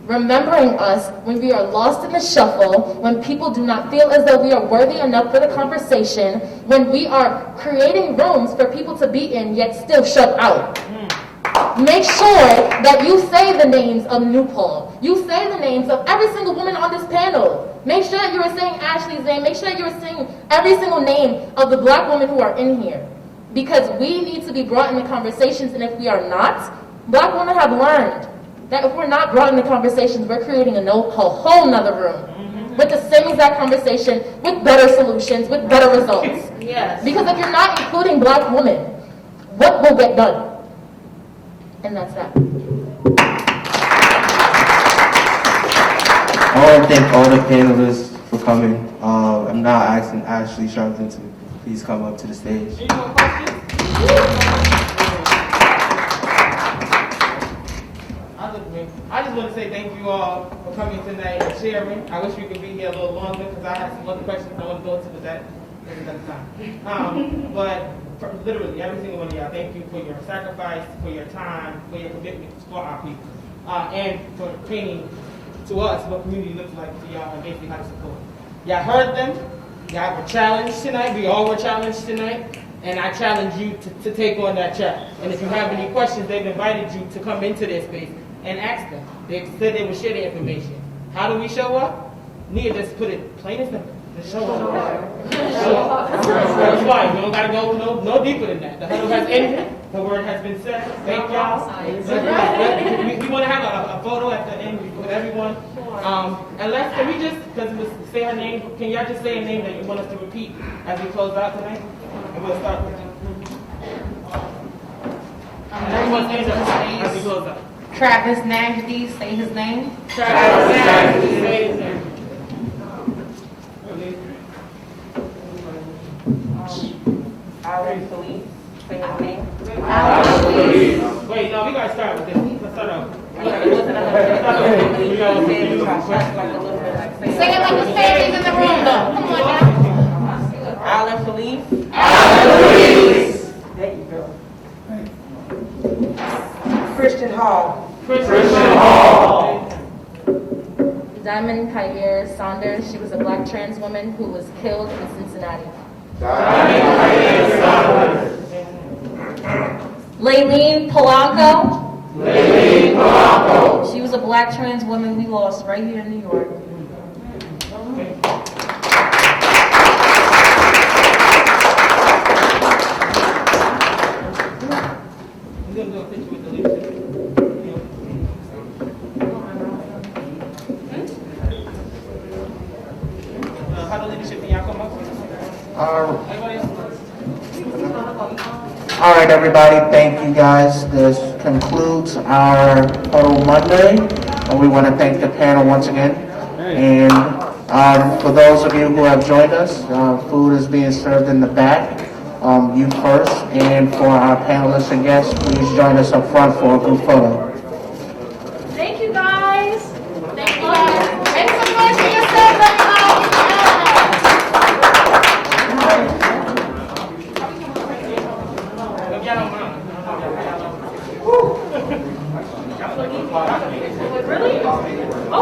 Remembering us when we are lost in the shuffle, when people do not feel as though we are worthy enough for the conversation, when we are creating rooms for people to be in yet still shut out. Make sure that you say the names of New Paul. You say the names of every single woman on this panel. Make sure that you are saying Ashley's name. Make sure that you are saying every single name of the black women who are in here. Because we need to be brought into conversations, and if we are not, black women have learned that if we're not brought into conversations, we're creating a whole nother room with the same exact conversation, with better solutions, with better results.
Yes.
Because if you're not including black women, what will get done? And that's that.
I want to thank all the panelists for coming. I'm now asking Ashley Sharpton to please come up to the stage.
I just want to say thank you all for coming tonight and sharing. I wish we could be here a little longer because I have some other questions I want to go into, but that isn't the time. But for literally every single one of y'all, thank you for your sacrifice, for your time, for your commitment for our people, and for painting to us what community looks like to y'all and basically how to support. Y'all heard them. Y'all were challenged tonight. We all were challenged tonight. And I challenge you to take on that challenge. And if you have any questions, they've invited you to come into their space and ask them. They said they would share the information. How do we show up? Nia just put it plain and simple. Just show up. Show up. That's fine. We don't gotta go no deeper than that. The huddle has ended. The word has been said. Thank y'all. We want to have a photo at the end with everyone. Unless, can we just, because we say her name, can y'all just say a name that you want us to repeat as we close out tonight? And we'll start with you. Everyone's names as we close out.
Travis Najdy, say his name.
Travis Najdy, say his name.
Aaliyah Felice, say his name.
Wait, no, we gotta start with this. Let's start out.
Say it like the fairies in the room, though. Come on now.
Aaliyah Felice. There you go. Christian Hall.
Diamond Kyrie Saunders, she was a black trans woman who was killed in Cincinnati.
Laylene Polanco. She was a black trans woman we lost right here in New York.
All right, everybody, thank you guys. This concludes our Huddle Monday, and we want to thank the panel once again. And for those of you who have joined us, food is being served in the back. You first, and for our panelists and guests, please join us up front for a group photo.
Thank you, guys. Thank you, guys. Make some noise for yourself, everybody.
y'all don't mind.
Really? Oh,